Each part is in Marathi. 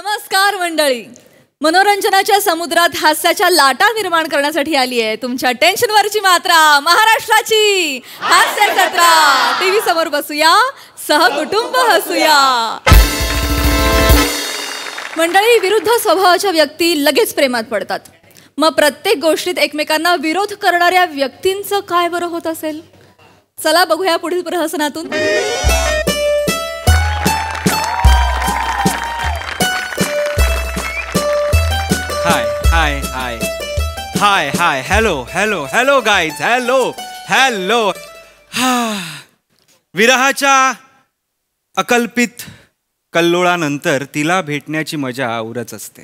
नमस्कार मंडळी. मनोरंजनाच्या समुद्रात हास्याच्या लाटा निर्माण करण्यासाठी आली आहे तुमच्या टेन्शनवरची मात्रा महाराष्ट्राची हास्य जत्रा. टीव्ही समोर बसूया, सहकुटुंब हसूया. मंडळी, विरुद्ध स्वभावाच्या व्यक्ती लगेच प्रेमात पडतात. मग प्रत्येक गोष्टीत एकमेकांना विरोध करणाऱ्या व्यक्तींचं काय बरं होत असेल? चला बघूया पुढील प्रहसनातून. Hi hello guys, hello. विरहाच्या अकल्पित कल्लोळानंतर तिला भेटण्याची मजा औरच असते.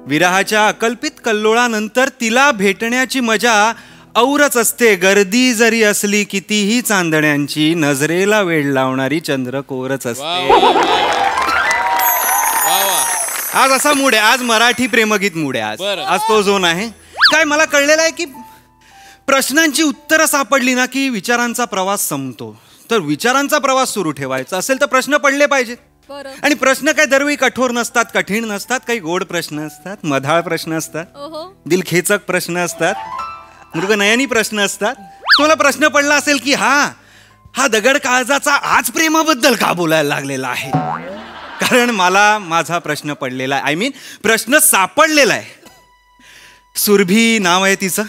विरहाच्या अकल्पित कल्लोळानंतर तिला भेटण्याची मजा औरच असते. गर्दी जरी असली कितीही चांदण्यांची, नजरेला वेळ लावणारी चंद्रकोरच असते. आज असा मूड आहे, आज मराठी प्रेमगीत मूड आहे. आज तो झोन आहे. काय मला कळलेलं आहे की प्रश्नांची उत्तरं सापडली ना की विचारांचा प्रवास संपतो. तर विचारांचा प्रवास सुरू ठेवायचा असेल तर प्रश्न पडले पाहिजेत. आणि प्रश्न काय दरवेळी कठोर नसतात, कठीण नसतात. काही गोड प्रश्न असतात, मधाळ प्रश्न असतात, दिलखेचक प्रश्न असतात, मृगनयनी प्रश्न असतात. तुम्हाला प्रश्न पडला असेल की हा दगड काळजाचा आज प्रेमाबद्दल का बोलायला लागलेला आहे? कारण मला माझा प्रश्न पडलेला आहे. प्रश्न सापडलेला आहे. सुरभी नाव आहे तिचं.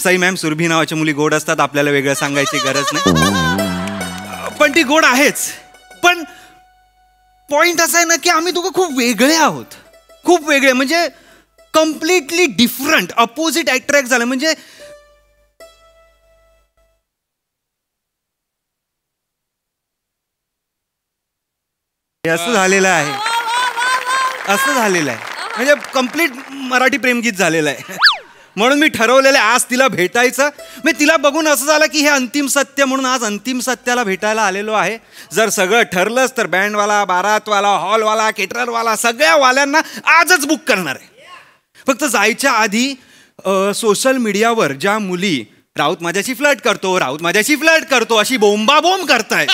सई मॅम, सुरभी नावाच्या मुली गोड असतात, आपल्याला वेगळं सांगायची गरज नाही. पण ती गोड आहेच. पण पॉइंट असा आहे ना की आम्ही दोघं खूप वेगळे आहोत. खूप वेगळे म्हणजे कम्प्लिटली डिफरंट, अपोजिट अट्रॅक्ट झालं. म्हणजे असं झालेलं आहे. म्हणजे कम्प्लीट मराठी प्रेमगीत झालेलं आहे. म्हणून मी ठरवलेलं आहे आज तिला भेटायचं. मी तिला बघून असं झालं की हे अंतिम सत्य म्हणून आज अंतिम सत्याला भेटायला आलेलो आहे. जर सगळं ठरलंच तर बँडवाला, बारातवाला, हॉलवाला, केटररवाला सगळ्या वाल्यांना आजच बुक करणार आहे. फक्त जायच्या आधी सोशल मीडियावर ज्या मुली राऊत माझ्याशी फ्लर्ट करतो अशी बोंबाबोंब करतायत,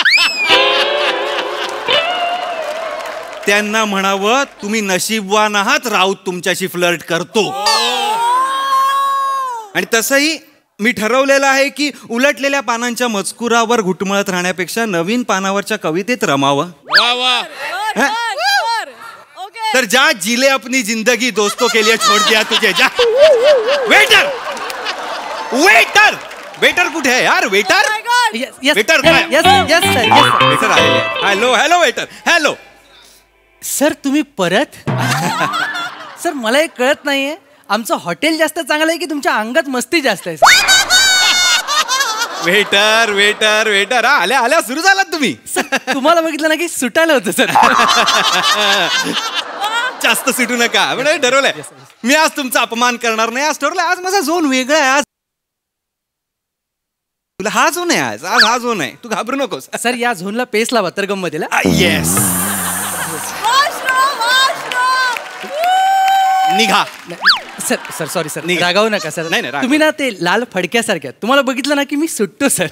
त्यांना म्हणावं तुम्ही नशीबवान आहात, राऊत तुमच्याशी फ्लर्ट करतो. आणि तसंही मी ठरवलेलं आहे की उलटलेल्या पानांच्या मजकुरावर घुटमळत राहण्यापेक्षा नवीन पानावरच्या कवितेत रमावं. तर जा जिले अपनी जिंदगी दोस्तों के लिए छोड़ दिया तुझे, जा. वेटर कुठे आहे यार? Waiter hello waiter. Hello sir, तुम्ही परत? सर, मला एक कळत नाहीये, आमचं हॉटेल जास्त चांगलं आहे की तुमच्या अंगात मस्ती जास्त आहे? वेटर आल्या सुरू झालात तुम्ही. तुम्हाला बघितलं ना की सुटायला होतं सर. जास्त सुटू नका. ठरवलंय मी आज तुमचा अपमान करणार नाही. आज ठरवलंय, आज माझा झोन वेगळा आहे. आज तुला हा झोन आहे, आज हा झोन आहे. तू घाबरू नकोस. सर, या झोनला पेस लावा तरगम मध्ये. येस. निघा. सर सॉरी सर, रागावू नका सर. नाही, तुम्ही ना ते लाल फडक्यासारख्या, तुम्हाला बघितलं ना की मी सुटतो सर.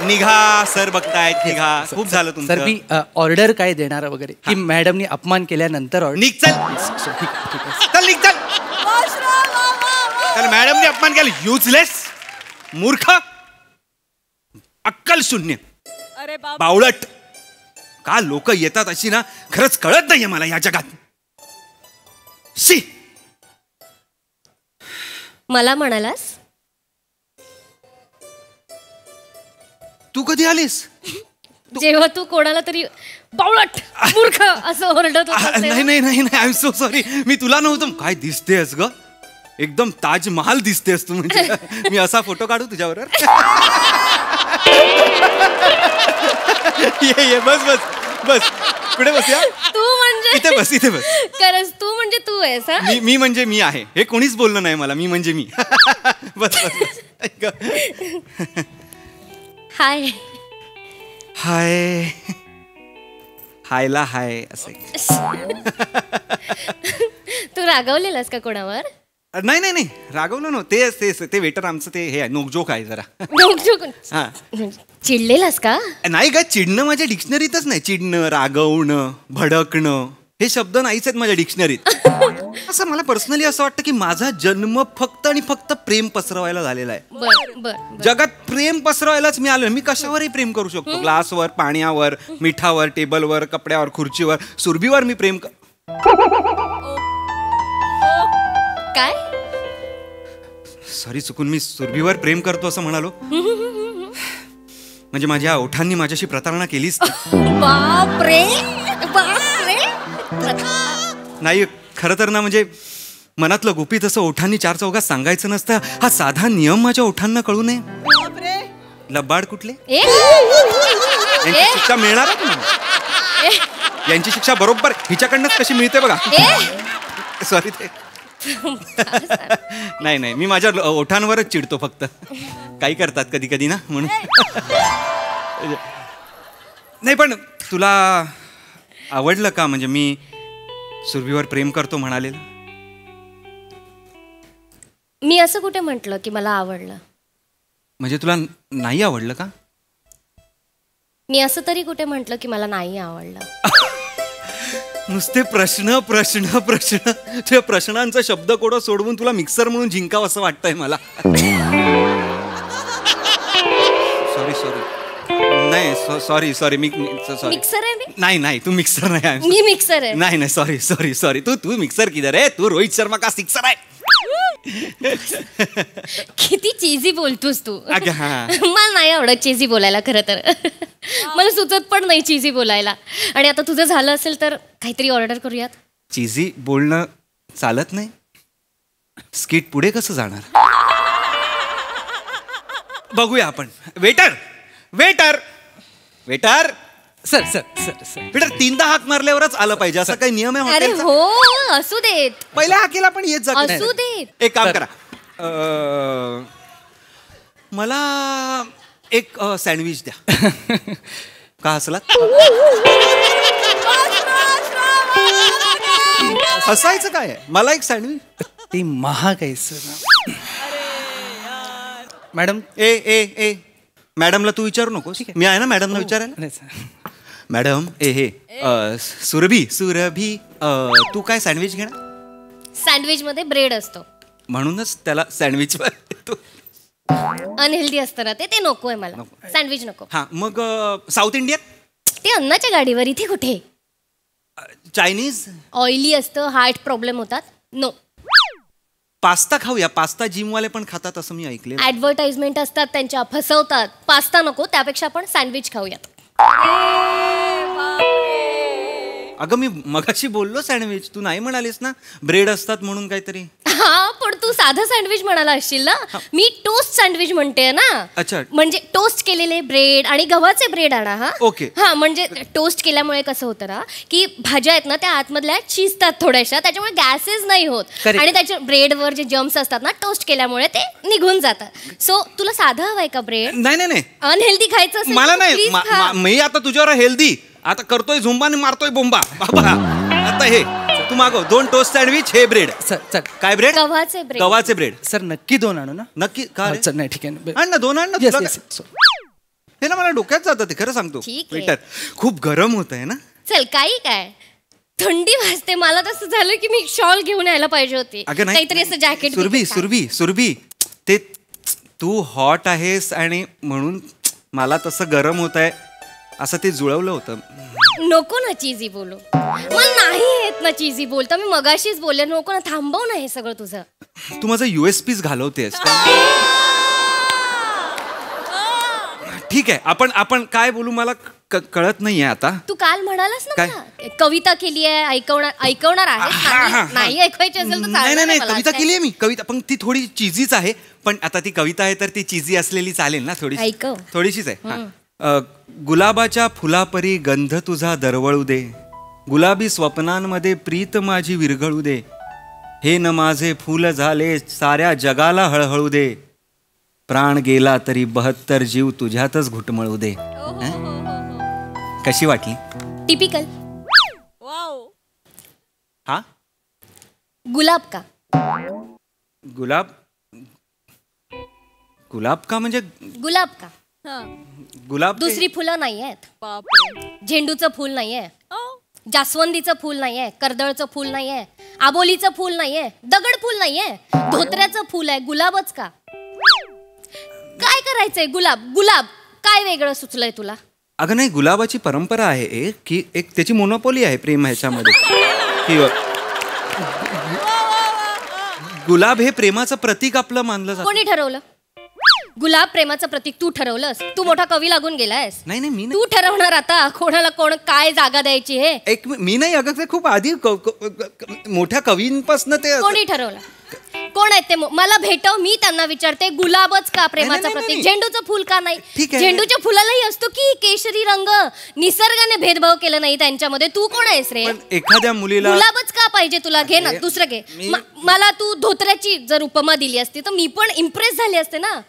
निघा सर, बघतायत. निघा. खूप झालं तुमचं. सर, मी ऑर्डर काय देणार वगैरे की मॅडमनी अपमान केल्यानंतर निघ. चल निघ. तर मॅडमने अपमान केला. युजलेस, मूर्ख, अक्कल शून्य, बावळट. का लोक येतात अशी ना, खरंच कळत नाहीये मला या जगात. शी. मला म्हणालास? तू कधी आलीस? जेव्हा तू कोणाला तरी बावळट, मूर्ख असं ओरडत होतास. नाही, आय एम सो सॉरी. मी तुला नव्हतं. काय दिसतेस ग? एकदम ताजमहाल दिसतेस तू. म्हणजे मी असा फोटो काढू तुझ्याबरोबर? ये बस पुढे बस. या तू म्हणजे इथे बस. खरंच तू म्हणजे तू आहेस? मी म्हणजे मी आहे हे कोणीच बोललं नाही मला. मी म्हणजे मी. बस. हाय. हायला हाय असं. तू रागवलेलास का कोणावर? नाही नाही नाही रागवलं नव्हतं ते वेटर आमचं ते हे आहे नोकजोक आहे जरा हा चिडलेलास का? नाही का चिडणं माझ्या डिक्शनरीतच नाही. चिडणं, रागवणं, भडकणं हे शब्द नाहीच आहेत माझ्या डिक्शनरीत. असं मला पर्सनली असं वाटतं की माझा जन्म फक्त आणि फक्त प्रेम पसरवायला झालेला आहे. बर बर जगात प्रेम पसरवायलाच मी आलो. मी कशावरही प्रेम करू शकतो. ग्लासवर, पाण्यावर, मिठावर, टेबलवर, कपड्यावर, खुर्चीवर, सुरभीवर मी प्रेम काय? सॉरी चुकून मी सुरभीवर प्रेम करतो असं म्हणालो. म्हणजे माझ्या ओठांनी माझ्याशी प्रतारणा केलीच बापरे नाही. खरं तर ना म्हणजे मनातलं गुपित असं ओठांनी चार चौघात सांगायचं नसतं. हा साधा नियम माझ्या ओठांना कळू नये. लबाड कुठले यांची शिक्षा मिळणार आहे तुम्हाला. यांची शिक्षा बरोबर हिच्याकडनंच कशी मिळते बघा. सॉरी ते नाही नाही मी माझ्या ओठांवरच चिडतो फक्त. काही करतात कधी कधी ना म्हणून. नाही पण तुला आवडलं का म्हणजे मी सुरभीवर प्रेम करतो म्हणालेलं? मी असं कुठे म्हटलं की मला आवडलं? म्हणजे तुला नाही आवडलं का? मी असं तरी कुठे म्हटलं की मला नाही आवडलं? नुसते प्रश्न प्रश्न प्रश्न. त्या प्रश्नांचा शब्दकोडं सोडवून तुला मिक्सर म्हणून जिंकावं असं वाटतंय मला. सॉरी सॉरी नाही सॉरी सॉरी मी सॉरी. मिक्सर आहे मी? नाही नाही तू मिक्सर नाही आहे. मी मिक्सर आहे. नाही नाही सॉरी सॉरी सॉरी. तू मिक्सर किधर आहे? तू रोहित शर्मा का सिक्सर आहे? किती चीजी बोलतोस तू. हा. मला नाही आवडत चीजी बोलायला खरं तर. मला सुचत पण नाही चीजी बोलायला. आणि आता तुझं झालं असेल तर काहीतरी ऑर्डर करूयात. चीजी बोलणं चालत नाही. स्किट पुढे कसं जाणार? बघूया आपण. Waiter waiter waiter sir sir sir sir waiter 3दा हाक मारल्यावरच आलं पाहिजे असं काही नियम आहे अरे हॉटेलचा? हो असू देत पहिल्या हाकेला पण येत जात असू देत. एक काम करा. मला एक सँडविच द्या. का हसला? हसायचं काय आहे? मला एक सँडविच. ते महाग आहे सर. मॅडम ए ए ए मॅडमला तू विचारू नकोस. मी आहे ना मॅडमला विचारायला. नाही सर. मॅडम हे सुरभी सुरभी तू काय सँडविच घेणार? सँडविच मध्ये ब्रेड असतो म्हणूनच त्याला सँडविच. अनहेल्दी असतं ना ते नकोय मला. सँडविच नको. हा मग साऊथ इंडियन? ते अन्नाच्या गाडीवर. इथे कुठे? चायनीज? ऑइली असतं, हार्ट प्रॉब्लेम होतात. नो. पास्ता खाऊया. पास्ता जिमवाले पण खातात असं मी ऐकले. ऍडव्हर्टाइजमेंट असतात त्यांच्या, फसवतात. पास्ता नको, त्यापेक्षा आपण सँडविच खाऊयात. अगं मी मगाशी बोललो सँडविच. तू नाही म्हणालीस ना ब्रेड असतात म्हणून काहीतरी. हा पण तू साधं सँडविच म्हणाला असशील ना. मी टोस्ट सँडविच म्हणते ना. अच्छा. म्हणजे टोस्ट केलेले ब्रेड आणि गव्हाचे ब्रेड आणा. हा ओके. हा म्हणजे टोस्ट केल्यामुळे कसं होतं ना की भाज्या आहेत ना त्या आतमधल्या शिजतात थोड्याशा, त्याच्यामुळे गॅसेस नाही होत. आणि त्याच्या ब्रेडवर जे जम्स असतात ना टोस्ट केल्यामुळे ते निघून जातात. सो तुला साधं हवंय का ब्रेड? नाही नाही नाही अनहेल्दी खायचं असेल मला तर नाही. please खा. मी आता तुझ्यावर हेल्दी आता करतोय झुंबा आणि मारतोय बोंबा बाबा. आता हे तू मागव 2 टोस्ट सँडविच. हे ब्रेड सर सर काय ब्रेड? गव्हाचे ब्रेड. गव्हाचे ब्रेड. सर नक्की 2 आणू ना? नक्की का रे? सर नाही ठीक आहे. आण ना 2 आण ना. Yes, तुला yes, काय- हे ना मला डोक्यात जातं ते खरं सांगतो. ठीक आहे. वेटर खूप गरम होत आहे ना. चल काही काय थंडी वाजते. मला तसं झालं की मी शॉल घेऊन यायला पाहिजे होती. अगं नाही काहीतरी असं जॅकेट. सुरभी सुरभी सुरभी ते तू हॉट आहेस आणि म्हणून मला तसं गरम होत आहे असं ते जुळवलं होतं. नको ना चीजी बोलू. मला नाही येत ना चीजी बोलता. मी मगाशीच बोलले नको ना. थांबव ना हे सगळं तुझं. तू माझं USPs घालवतेस. ठीक आहे आपण काय बोलू मला कळत नाहीये आता. तू काल म्हणालास ना काय? मला, कविता केली आहे, ऐकवणार आहे. नाही ऐकवायची असेल तर नाही चालणार नाही नाही मला. कविता केली आहे मी. कविता पण ती थोडी चीजीच आहे. पण आता ती कविता आहे तर ती चीजी असलेली चालेल ना थोडी. ऐकव. थोडीशीच आहे. हा. गुलाबाच्या फुलापरी गंध तुझा दरवळू दे. गुलाबी स्वप्नांमध्ये प्रीत माझी विरघळू दे. हे न माझे फूल झाले साऱ्या जगाला हळहळू दे. प्राण गेला तरी 72 जीव तुझ्यातच घुटमळू दे. कशी वाटली? टिपिकल. हा गुलाब का? गुलाब गुलाब का म्हणजे गुलाब का? गुलाब ते- दुसरी फुलं नाहीयेत. बापरे. झेंडूचं फुल नाहीये, अहो, जास्वंदीचं फुल नाहीये, कर्दळचं फुल नाहीये, आबोलीचं फुल नाहीये, दगड फुल नाहीये, धोत्र्याचं फुल आहे. गुलाबच का? काय करायचंय? गुलाब गुलाब काय वेगळं सुचलंय तुला? अगं नाही, गुलाबाची परंपरा आहे एक की एक त्याची मोनोपोली आहे प्रेम ह्याच्यामध्ये की गुलाब हे प्रेमाचं प्रतीक आपलं मानलं जातं. कोणी ठरवलं? गुलाब प्रेमाचं प्रतीक तू ठरवलंस? तू मोठा कवी लागून गेलायस. नाही नाही मी तू ठरवणार आता कोणाला कोण काय जागा द्यायची हे? एक मी नाही, अगं ते खूप आधी मोठ्या कवींपासून ते कोणी ठरवलं? कोण आहेत ते? मला भेटव, मी त्यांना विचारते. गुलाबच का प्रेमाचं नाही, प्रतीक? नाही. झेंडूचं फुल का नाही? ठीक आहे. झेंडूच्या फुलालाही असतो की केशरी रंग. निसर्गाने भेदभाव केला नाही त्यांच्यामध्ये. तू कोण आहेस रे? पण एखाद्या मुलीला गुलाबच का पाहिजे तुला? घे ना दुसरं घे. मला तू धोत्र्याची जर उपमा दिली असती तर मी पण इम्प्रेस झाले असते ना.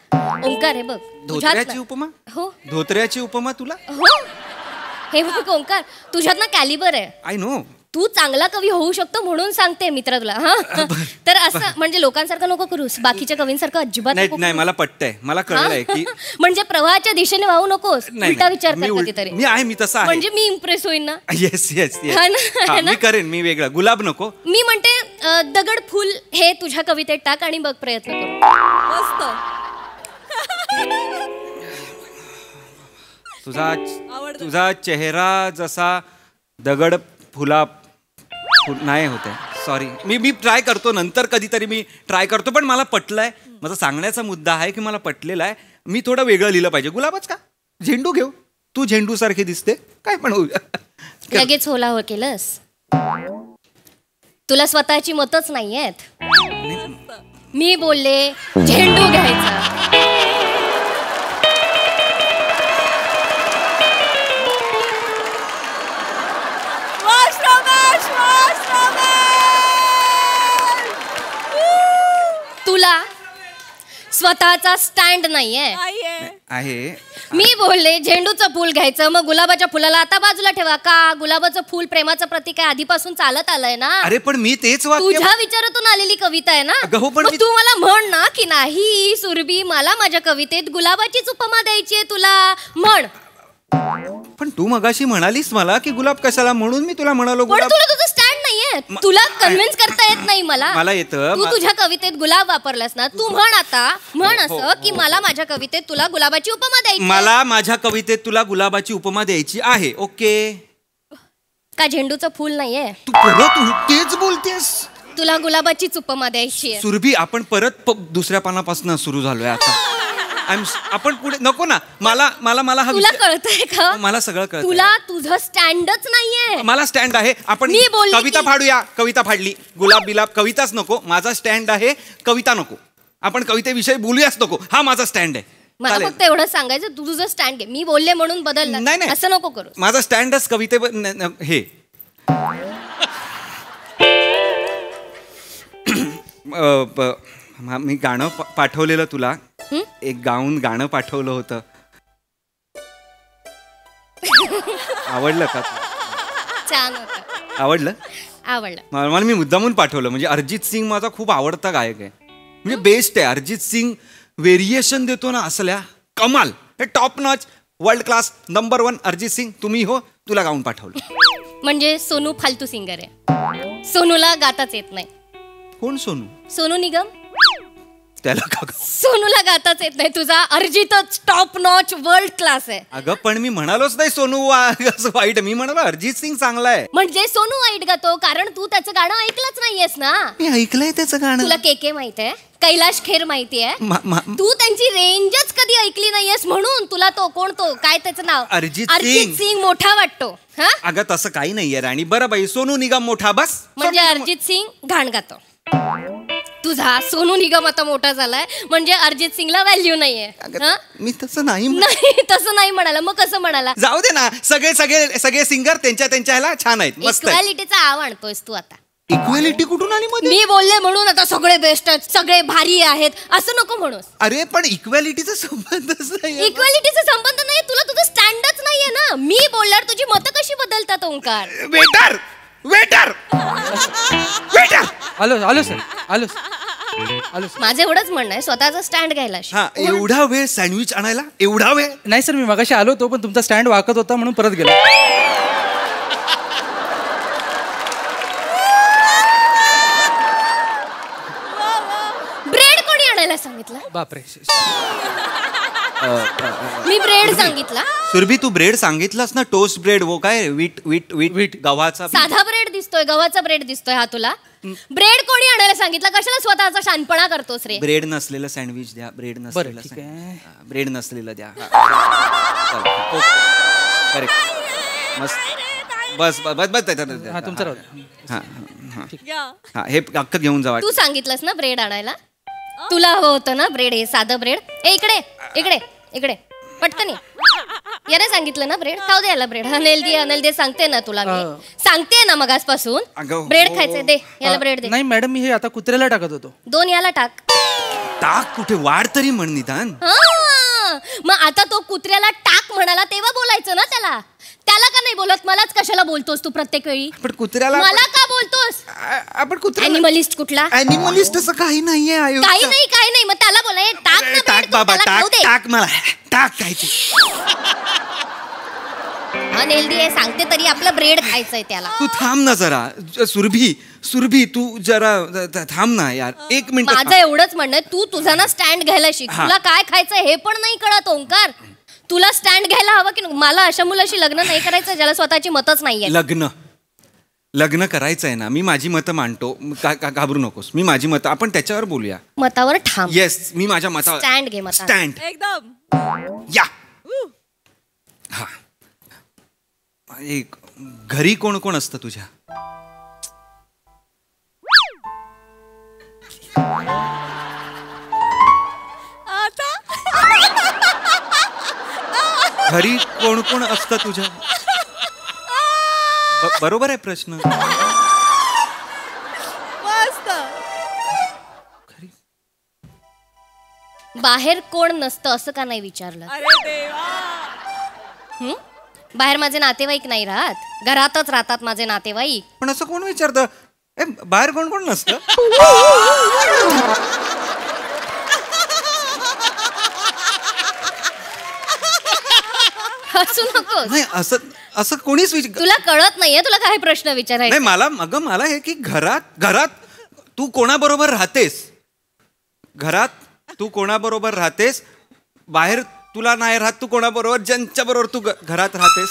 ओंकार हे बघ तुझ्यात धोत्र्याची ना- उपमा हो धोत्र्याची उपमा तुला हो हे बघ ओंकार, तुझ्यात ना कॅलिबर आहे. I know. तू चांगला कवी होऊ शकतो म्हणून सांगते मित्र तुला. हा तर असं म्हणजे लोकांसारखं नको करूस, बाकीच्या कवींसारखं अजिबात नाही नको नाही करूस. मला पटतंय, मला कळलंय हा? की म्हणजे प्रवाहाच्या दिशेने वाहू नकोस. नाही, उलटा नाही. विचार मी कर कधीतरी. मी आहे, मी तसा आहे. म्हणजे मी इम्प्रेस होईन ना. येस येस हा ना, हा ना? मी करेन, मी वेगळा गुलाब नको. मी म्हणते दगड फुल हे तुझ्या कवितेत टाक आणि बघ प्रयत्न करू. मस्त. आवडतं. तुझा चेहरा जसा दगड नाही होते. सॉरी, मी ट्राय करतो, नंतर कधीतरी मी ट्राय करतो. पण मला पटलंय, माझा सांगण्याचा मुद्दा आहे की मला पटलेला आहे. मी थोडं वेगळं लिहिलं पाहिजे. गुलाबच का? झेंडू घेऊ. तू झेंडू सारखी दिसते, काय पण होऊ. लगेच होला हो केलंस. तुला स्वतःची मतच नाहीयेत. मी बोलले झेंडू घ्यायचा. तुला स्वतःचा स्टँड नाहीये. आहे. मी बोलले झेंडूचं फुल घ्यायचं, मग गुलाबाच्या फुलाला आता बाजूला ठेवा. का? गुलाबाचं फुल प्रेमाचं प्रतीक आहे, आधीपासून चालत आलंय ना. अरे पण मी तेच वाक्य. तुझ्या विचारातून आलेली कविता आहे ना. अगं हो, पण मग मी- तू मला म्हण ना की नाही सुरभी, मला माझ्या कवितेत गुलाबाचीच उपमा द्यायची आहे तुला. म्हण. पण तू मगाशी म्हणालीस मला की गुलाब कशाला, म्हणून मी तुला म्हणालो पण गुलाब. तुला तुझं स्टँड नाहीये. तुला कन्व्हिन्स करता येत नाही मला. मला येतं. तू तुझ्या कवितेत गुलाब वापरलास ना. तू म्हण आता, म्हण असं की मला माझ्या कवितेत तुला गुलाबाची उपमा द्यायची. मला माझ्या कवितेत तुला गुलाबाची उपमा द्यायची आहे. ओके. का झेंडूचं फुल नाहीये? तू परत तेच बोलतेस. तुला गुलाबाचीच उपमा द्यायची आहे. सुरभी, आपण परत दुसऱ्या पानापासून सुरू झालोय आता. आपण पुढे नको ना. मला मला मला हा तुला विषय- कळतंय का? मला सगळं कळतंय. तुला तुझं स्टँडच नाहीये. मला स्टँड आहे. आपण मी बोलली कविता की- फाडूया. कविता फाडली. गुलाब बिलाब कविताच नको. माझा स्टँड आहे, कविता नको. आपण कवितेविषयी बोलूयाच नको. हा माझा स्टँड आहे. मला चालेल. फक्त एवढं सांगायचं, तू तुझं स्टँड घे. मी बोलले म्हणून बदलला नाही, नाही. असं नको करू. माझा स्टँडच कविते हे मी गाणं पाठवलेलं तुला. एक गाणं पाठवलं होतं. आवडलं का? छान होतं. आवडलं. मला मी मुद्दामून पाठवलं. म्हणजे अरिजित सिंग माझा खूप आवडता गायक आहे. म्हणजे बेस्ट आहे. अरिजित सिंग व्हेरिएशन देतो ना असल्या कमाल. हे top notch, world class, number 1 Arijit Singh. तुम्ही हो, तुला गाऊन पाठवलं. म्हणजे सोनू फालतू सिंगर आहे. सोनूला गाताच येत नाही. कोण सोनू? सोनू निगम. त्याला का? सोनूला गाताच येत नाही. तुझा अरिजितच टॉप नॉच वर्ल्ड क्लास आहे. अगं पण मी म्हणालोच नाही सोनू असं वाईट. मी म्हणालो अरिजित सिंग चांगला आहे. म्हणजे सोनू वाईट गातो कारण तू त्याचं गाणं ऐकलंच नाहीयेस ना. मी ऐकलंय त्याचं गाणं. तुला के माहित आहे, कैलाश खेर माहिती आहे. तू त्यांची रेंजच कधी ऐकली नाहीयेस म्हणून तुला तो कोण तो काय त्याचं नाव अरिजित सिंग मोठा वाटतो. हा अगं तसं काही नाहीये राणी. बरं बाई, सोनू निगम मोठा बस. म्हणजे अरिजित सिंग घाण गातो. तुझा सोनू निगम आता मोठा झालाय म्हणजे अरिजित सिंगला व्हॅल्यू नाहीये. हा? मी तसं नाही नाही तसं नाही म्हणाला. मग कसं म्हणाला? जाऊ दे ना. सगळे सिंगर त्यांच्या ह्याला छान आहेत, मस्त आहेत. इक्वॅलिटीचा आव आणतोय तू आता. इक्वॅलिटी कुठून आली मध्ये? मी बोलले म्हणून आता सगळे बेस्ट आहेत, सगळे भारी आहेत असं नको म्हणूस. अरे पण इक्वॅलिटीचा संबंधच नाही. इक्वॅलिटीचा संबंध नाही. तुला तुझं स्टँडच नाहीये ना. मी बोलल्यावर तुझी मतं कशी बदलतात ओंकार? Waiter waiter waiter. आलो सर, आलो. आलो. माझं एवढंच म्हणणं आहे स्वतःचा स्टँड घ्यायला शिक. हा एवढा वेळ सँडविच आणायला एवढा वेळ. नाही सर मी मगाशी आलो होतो पण तुमचा स्टँड वाकत होता म्हणून परत गेलो. ब्रेड कोणी आणायला सांगितलं? बापरे. मी ब्रेड सांगितला. सुरभी तू ब्रेड सांगितलास ना, टोस्ट ब्रेड वो काय वीट वीट वीट वीट गव्हाचा. साधा ब्रेड दिसतोय, गव्हाचा ब्रेड दिसतोय हा तुला. ब्रेड कोणी आणायला सांगितलं? कशाला स्वतःचा शानपणा करतोस रे? ब्रेड नसलेलं सँडविच द्या. ब्रेड बरं नसलेलं ठीक आहे. ब्रेड नसलेलं द्या. मस्त बस बस बस. हा तुमचा राहू द्या. हा या. हा हे अख्खं घेऊन जावा. तू सांगितलंस ना ब्रेड आणायला. तुला हवं होतं ना ब्रेड, हे साधं ब्रेड. इकडे इकडे इकडे पटकन ये. याने सांगितलं ना ब्रेड खाऊ दे. याला ब्रेड अनेल दे सांगते ना तुला मी. सांगते ना मगासपासून अगं, ब्रेड हो. खायचंय. दे याला ब्रेड दे. नाही मॅडम मी हे आता कुत्र्याला टाकत होतो. 2 याला टाक. टाक कुठे, वाढ तरी म्हण निदान. मग आता तो कुत्र्याला टाक म्हणाला तेव्हा बोलायचं ना त्याला. त्याला का नाही बोलत? मलाच कशाला बोलतोस तू प्रत्येक वेळी? पण कुत्र्याला मला का बोलतोस? आपण कुत्र्याला ॲनिमलिस्ट कुठला? ॲनिमलिस्ट असं काही नाहीये. काही नाही मग त्याला बोला टाक ना टाक bread तू, बाबा त्याला खाऊ टाक दे. टाक मला टाक काय ते. अनहेल्दी आहे सांगते तरी आपलं ब्रेड खायचंय त्याला. तू थांब ना जरा. सुरभी तू जरा थांब ना यार. 1 मिनिट. माझं एवढंच म्हणणं आहे, तू तुझा ना स्टँड घ्यायला शिक. तुला काय खायचंय हे पण नाही कळत ओंकार. तुला स्टँड घ्यायला हवं की मला अशा मुलाशी लग्न नाही करायचं ज्याला स्वतःची मतच नाहीये. लग्न करायचंय ना. मी माझी मतं मांडतो. घाबरू नकोस. मी माझी मतं आपण त्याच्यावर बोलूया. मतावर ठाम. येस मी माझ्या मतावर स्टँड घे मतावर. स्टँड. एकदम या. हा एक घरी कोण कोण असतं तुझ्या? आता घरी कोण कोण असतं तुझ्या? बरोबर आहे प्रश्न. मस्त. बाहेर कोण नसतं असं का नाही विचारलं? अरे देवा. बाहेर माझे नातेवाईक नाही राहत, घरातच राहतात माझे नातेवाईक. पण असं कोण विचारतं बाहेर कोण कोण नसतं? हसू नकोस. नाही असं कोणीच तुला कळत नाहीये तुला काय प्रश्न विचारायचा? नाही मला हे की घरात तू कोणाबरोबर राहतेस? घरात तू कोणाबरोबर राहतेस? बाहेर तुला नाही राहत तू कोणाबरोबर? ज्यांच्या बरोबर तू घरात राहतेस.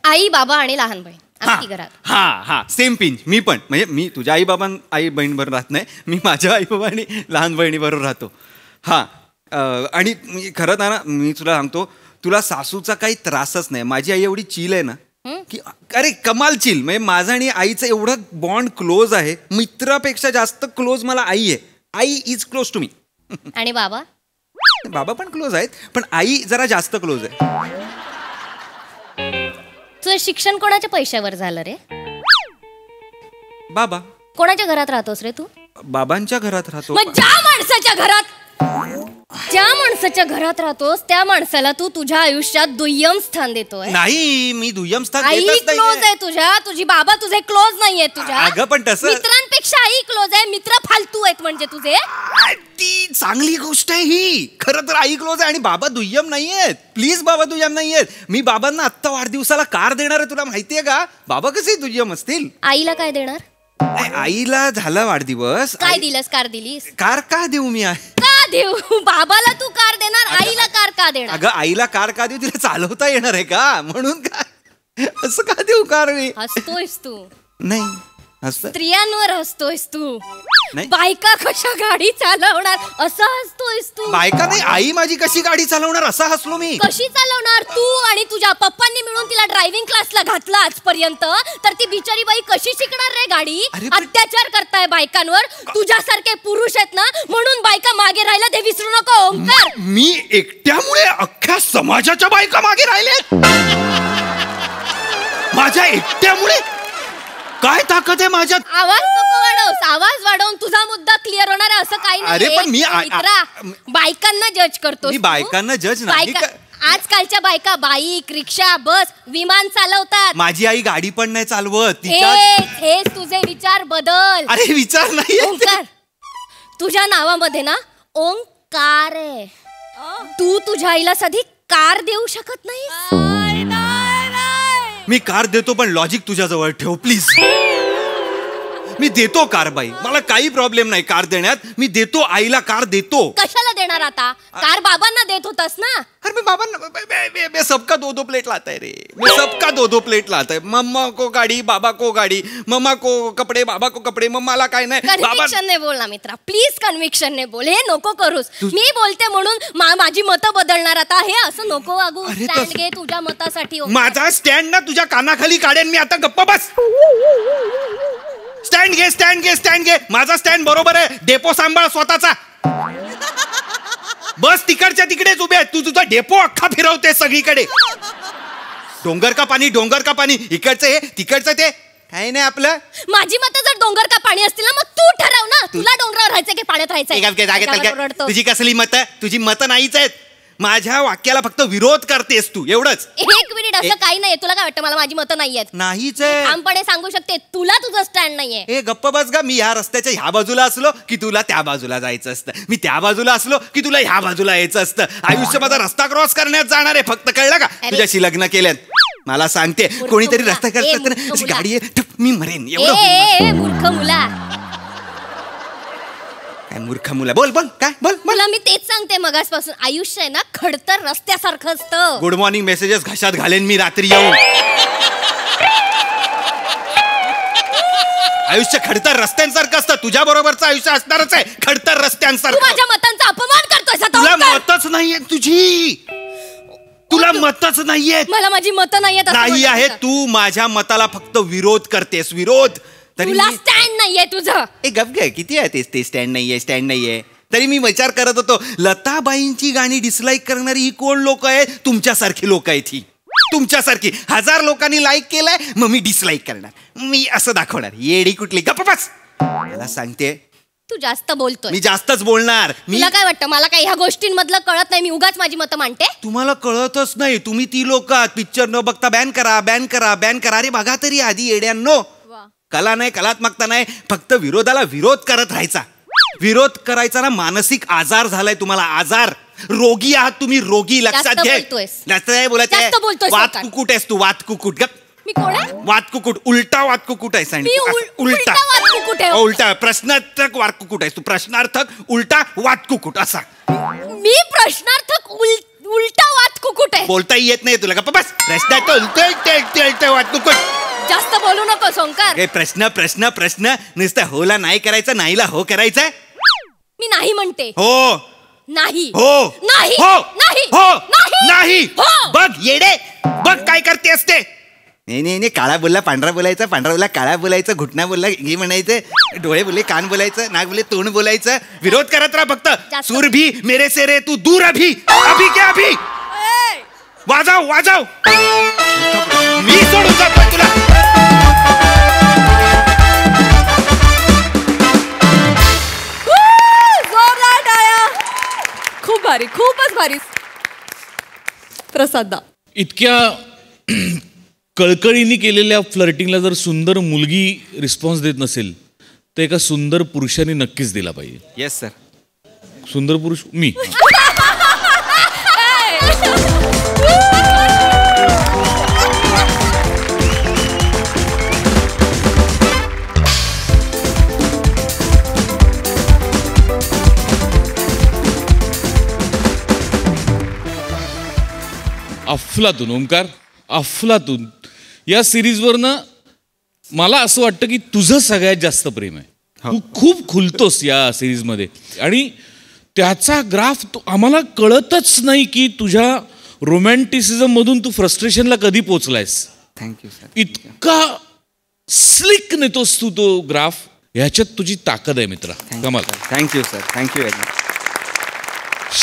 आई बाबा आणि लहान बहीण आमची घरात. हा सेम पिंच. मी पण म्हणजे मी तुझ्या आई बहीण बरोबर राहत नाही. मी माझ्या आई बाबा आणि लहान बहिणी बरोबर राहतो. हा आणि खरं ना मी तुला सांगतो तुला सासूचा काही त्रासच नाही. माझी आई एवढी चिल आहे ना की अरे कमाल चिल. म्हणजे माझं आणि आईचं एवढं बॉन्ड क्लोज आहे. मित्रापेक्षा जास्त क्लोज मला आई आहे. I is close to me. आणि बाबा पण क्लोज आहेत पण आई जरा जास्त क्लोज आहे. तुझं शिक्षण कोणाच्या पैशावर झालं रे? बाबा. कोणाच्या घरात राहतोस रे तू? बाबांच्या घरात राहतो. मग ज्या माणसाच्या घरात राहतोस त्या माणसाला तू तुझ्या आयुष्यात दुय्यम स्थान देतोय. नाही मी दुय्यम स्थान आई देतच क्लोज नाहीये. आहे तुझ्या. तुझी बाबा तुझे क्लोज नाहीये तुझ्या. अगं पण तसं मित्रांपेक्षा आई क्लोज आहे. मित्र फालतू आहेत म्हणजे तुझे. ती चांगली गोष्ट आहे ही. खरं तर आई क्लोज आहे आणि बाबा दुय्यम नाहीयेत. प्लीज बाबा दुय्यम नाहीयेत. मी बाबांना आत्ता वाढदिवसाला कार देणार आहे. तुला माहितीये का? बाबा कसे दुय्यम असतील? आईला काय देणार? आईला झाला वाढदिवस. काय दिलंस? कार दिलीस? कार का देऊ मी? का देऊ? बाबाला तू कार देणार, आईला कार का देणार? अगं आईला कार का देऊ? तिला चालवता येणार आहे का म्हणून का असं का देऊ कार मी? हसतोयस तू. नाही हसत स्त्रियांवर हसतोयस तू. नाही. बायका कशा गाडी चालवणार असं हसतोयस तू. बायका नाही आई माझी कशी गाडी चालवणार असं हसलो मी. कशी चालवणार? तू आणि तुझ्या पप्पांनी मिळून तिला ड्रायव्हिंग क्लासला घातलं आजपर्यंत. तर ती बिचारी बाई कशी शिकणार रे गाडी? अरे पण- अत्याचार करताय बायकांवर. तुझ्यासारखे पुरुष आहेत ना म्हणून बायका मागे राहिला ते विसरू नको ओंकार. मी एकट्यामुळे अख्ख्या समाजाच्या बायका मागे राहिल्यात. माझ्या एकट्यामुळे काय ताकद आहे माझ्यात? आवाज नको वाढवस. आवाज वाढवून तुझा मुद्दा क्लिअर होणार आहे असं काही अरे नाही. पण मी मित्रा, बायकांना जज करतो. मी बायकांना जज नाही आजकालच्या बायका बाईक, रिक्षा, बस, विमान चालवतात. माझी आई गाडी पण नाही चालवत. हेच तुझे विचार बदल. अरे विचार नाही. ओंकार, तुझ्या नावामध्ये ना ओंकार आहे. तू तुझ्या आईला साधी कार देऊ शकत नाही. मी कार देतो पण लॉजिक तुझ्या जवळ ठेव प्लीज. मी देतो कार बाई, मला काही प्रॉब्लेम नाही कार देण्यात. मी देतो, आईला कार देतो. कशाला देणार आता? कार बाबांना देत होतास ना. अरे मी बाबा मैं सबका 2-2 प्लेट लाता है रे. मैं सबका 2-2 प्लेट लाता है. मम्मा को गाड़ी, बाबा को गाड़ी. मम्मा को कपडे, बाबा को कपडे. मम्माला काय नाही. कन्व्हिक्शन ने बोल ना मित्रा, प्लीज कन्व्हिक्शन ने बोल. हे नको करूस. मी बोलते म्हणून माझी मतं बदलणार आता. हे असं नको वागू. स्टँड घे तुझ्या मतासाठी. माझा स्टँड ना तुझ्या कानाखाली काढेन मी आता. गप्पा बस. स्टँड घे, स्टँड घे, स्टँड घे. माझा स्टँड बरोबर आहे. डेपो सांभाळ स्वतःचा. बस तिकडच्या तिकडेच उभे आहे. तू तुझा डेपो अख्खा फिरवते सगळीकडे. डोंगर का पाणी, डोंगर का पाणी. इकडचं हे, तिकडचं ते. काही नाही आपलं. माझी मतं जर डोंगर का पाणी असतील ना, मग तू ठरव ना. तुला डोंगरावर राहायचं की पाण्यात राहायचं. तुझी कसली मतं? तुझी मतं नाहीच आहेत. माझ्या वाक्याला फक्त विरोध करतेस तू, एवढंच. एक मिनिट, असं काही नाहीये. तुला काय वाटतं मला माझी मतं नाहीयेत? नाहीच आहे. ठामपणे सांगू शकते, तुला तुझं स्टँड नाहीये. ए गप्प बस गा. मी ह्या रस्त्याच्या ह्या बाजूला असलो की तुला त्या बाजूला जायचं असतं. मी त्या बाजूला असलो की तुला ह्या बाजूला यायचं असतं. आयुष्य माझा रस्ता क्रॉस करण्यात जाणार आहे. फक्त कळलं का? तुझ्याशी लग्न केल्यात मला सांगते कोणीतरी रस्ता करत गाडी आहे मी मरेन. एवढं मूर्ख मुला. काय मूर्ख मुला? बोल बोल काय बोल. मला मी तेच सांगते मगासपासून. आयुष्य आहे ना खडतर रस्त्यासारखं असतं. गुड मॉर्निंग मेसेजेस घशात घालेन मी रात्री येऊन. आयुष्य खडतर रस्त्यांसारखं असतं. तुझ्या बरोबरचं आयुष्य असणारच आहे खडतर रस्त्यांसारखं. माझ्या मतांचा अपमान करतोय. तुला मतच नाहीये तुझी. तुला मतच नाहीये. मला माझी मतं नाहीयेत. नाही आहे. तू माझ्या मताला फक्त विरोध करतेस. विरोध. तुला स्टँड नाहीये तुझं. ए गप ग. किती आहे ते स्टँड नाहीये, स्टँड नाहीये. तरी मी विचार करत होतो लताबाईंची गाणी डिसलाईक करणारी ही कोण लोक आहे? तुमच्यासारखी लोक आहेत ही. तुमच्यासारखी 1000 लोकांनी लाईक केलंय मग मी डिसलाईक करणार. मी असं दाखवणार. येडी कुठली. गप्प बस. मला सांगते तू जास्त बोलतोय. मी जास्तच बोलणार. तुला काय वाटतं मला काही ह्या गोष्टींमधलं कळत नाही? मी उगाच माझी मतं मांडते. तुम्हाला कळतच नाही. तुम्ही ती लोक पिक्चर न बघता बॅन करा, बॅन करा, बॅन करा. अरे बघा तरी आधी येड्यांनो. कला नाही, कलात्मकता नाही. फक्त विरोधाला विरोध करत राहायचा. विरोध करायचा ना मानसिक आजार झालाय तुम्हाला. आजार. रोगी आहात तुम्ही. रोगी. लक्षात घे. जास्त बोलायचं. वात कुकुट आहेस तू. वात कुकुट. मी कोण आहे? वात कुकुट. उलटा वात कुकुट आहेस. उलटा उलटा प्रश्नार्थक वात कुकुट आहेस तू. प्रश्नार्थक उलटा वात कुकुट असा. मी प्रश्नार्थक उलटा वात कुकुट आहे. बोलताही येत नाही तुला. गप्प बस. प्रश्नार्थ वात कुकुट. जास्त बोलू नको ओंकार. प्रश्न प्रश्न प्रश्न. नुसतं होला नाही करायचं, नाहीला हो करायचं. मी नाही म्हणते. हो. नाही. हो. नाही. हो. नाही. हो. नाही. नाही. हो. बघ येडे. बघ काय करते असते. नाही नाही नाही. काळा बोलला पांढरा बोलायचा, पांढरा बोलला काळा बोलायचं, घुटणा बोलला हे म्हणायचं, डोळे बोलले कान बोलायचं, नाक बोलले तोंड बोलायचं. विरोध करत राहा फक्त. सूर भी मेरे से रे तू दूर अभी. अभी क्या अभी. वाजव वाजव. मी सोडून जातोय तुला. खूप भारी. खूपच भारी. प्रसाद दा. इतक्या कळकळीने केलेल्या फ्लर्टिंगला जर सुंदर मुलगी रिस्पॉन्स देत नसेल तर एका सुंदर पुरुषाने नक्कीच दिला पाहिजे. Yes sir. सुंदर पुरुष मी. अफलातून ओंकार. अफलातून या सिरीजवरनं मला असं वाटतं की तुझं सगळ्यात जास्त प्रेम आहे. तू खूप खुलतोस या सिरीजमध्ये आणि त्याचा ग्राफ आम्हाला कळतच नाही की तुझ्या रोमॅन्टिसिझम मधून तू फ्रस्ट्रेशनला कधी पोचलायस. Thank you sir. इतका स्लिक नेतोस तू तो ग्राफ. ह्याच्यात तुझी ताकद आहे मित्रा. कमाल. Thank you sir. Thank you very much.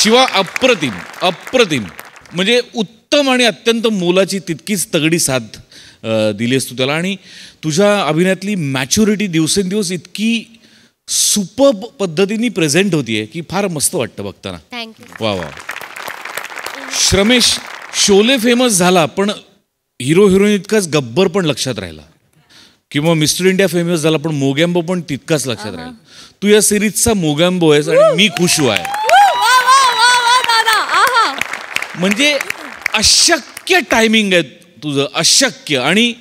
Shiva अप्रतिम. अप्रतिम. म्हणजे उत्तम आणि अत्यंत मोलाची तितकीच तगडी साथ दिलीस तू त्याला. आणि तुझ्या अभिनयातली मॅच्युरिटी दिवसेंदिवस इतकी सुपर्ब पद्धतीने प्रेझेंट होतीये की फार मस्त वाटतं बघताना. थँक्यू. वा वा. श्रमेश शोले फेमस झाला पण हिरो हिरोईन इतकाच गब्बर पण लक्षात राहिला, किंवा मिस्टर इंडिया फेमस झाला पण मोगॅम्बो पण तितकाच लक्षात राहिला. तू या सिरीजचा मोगॅम्बो आहेस आणि मी खुश आहे. म्हणजे अशक्य टायमिंग आहे तुझं, अशक्य. आणि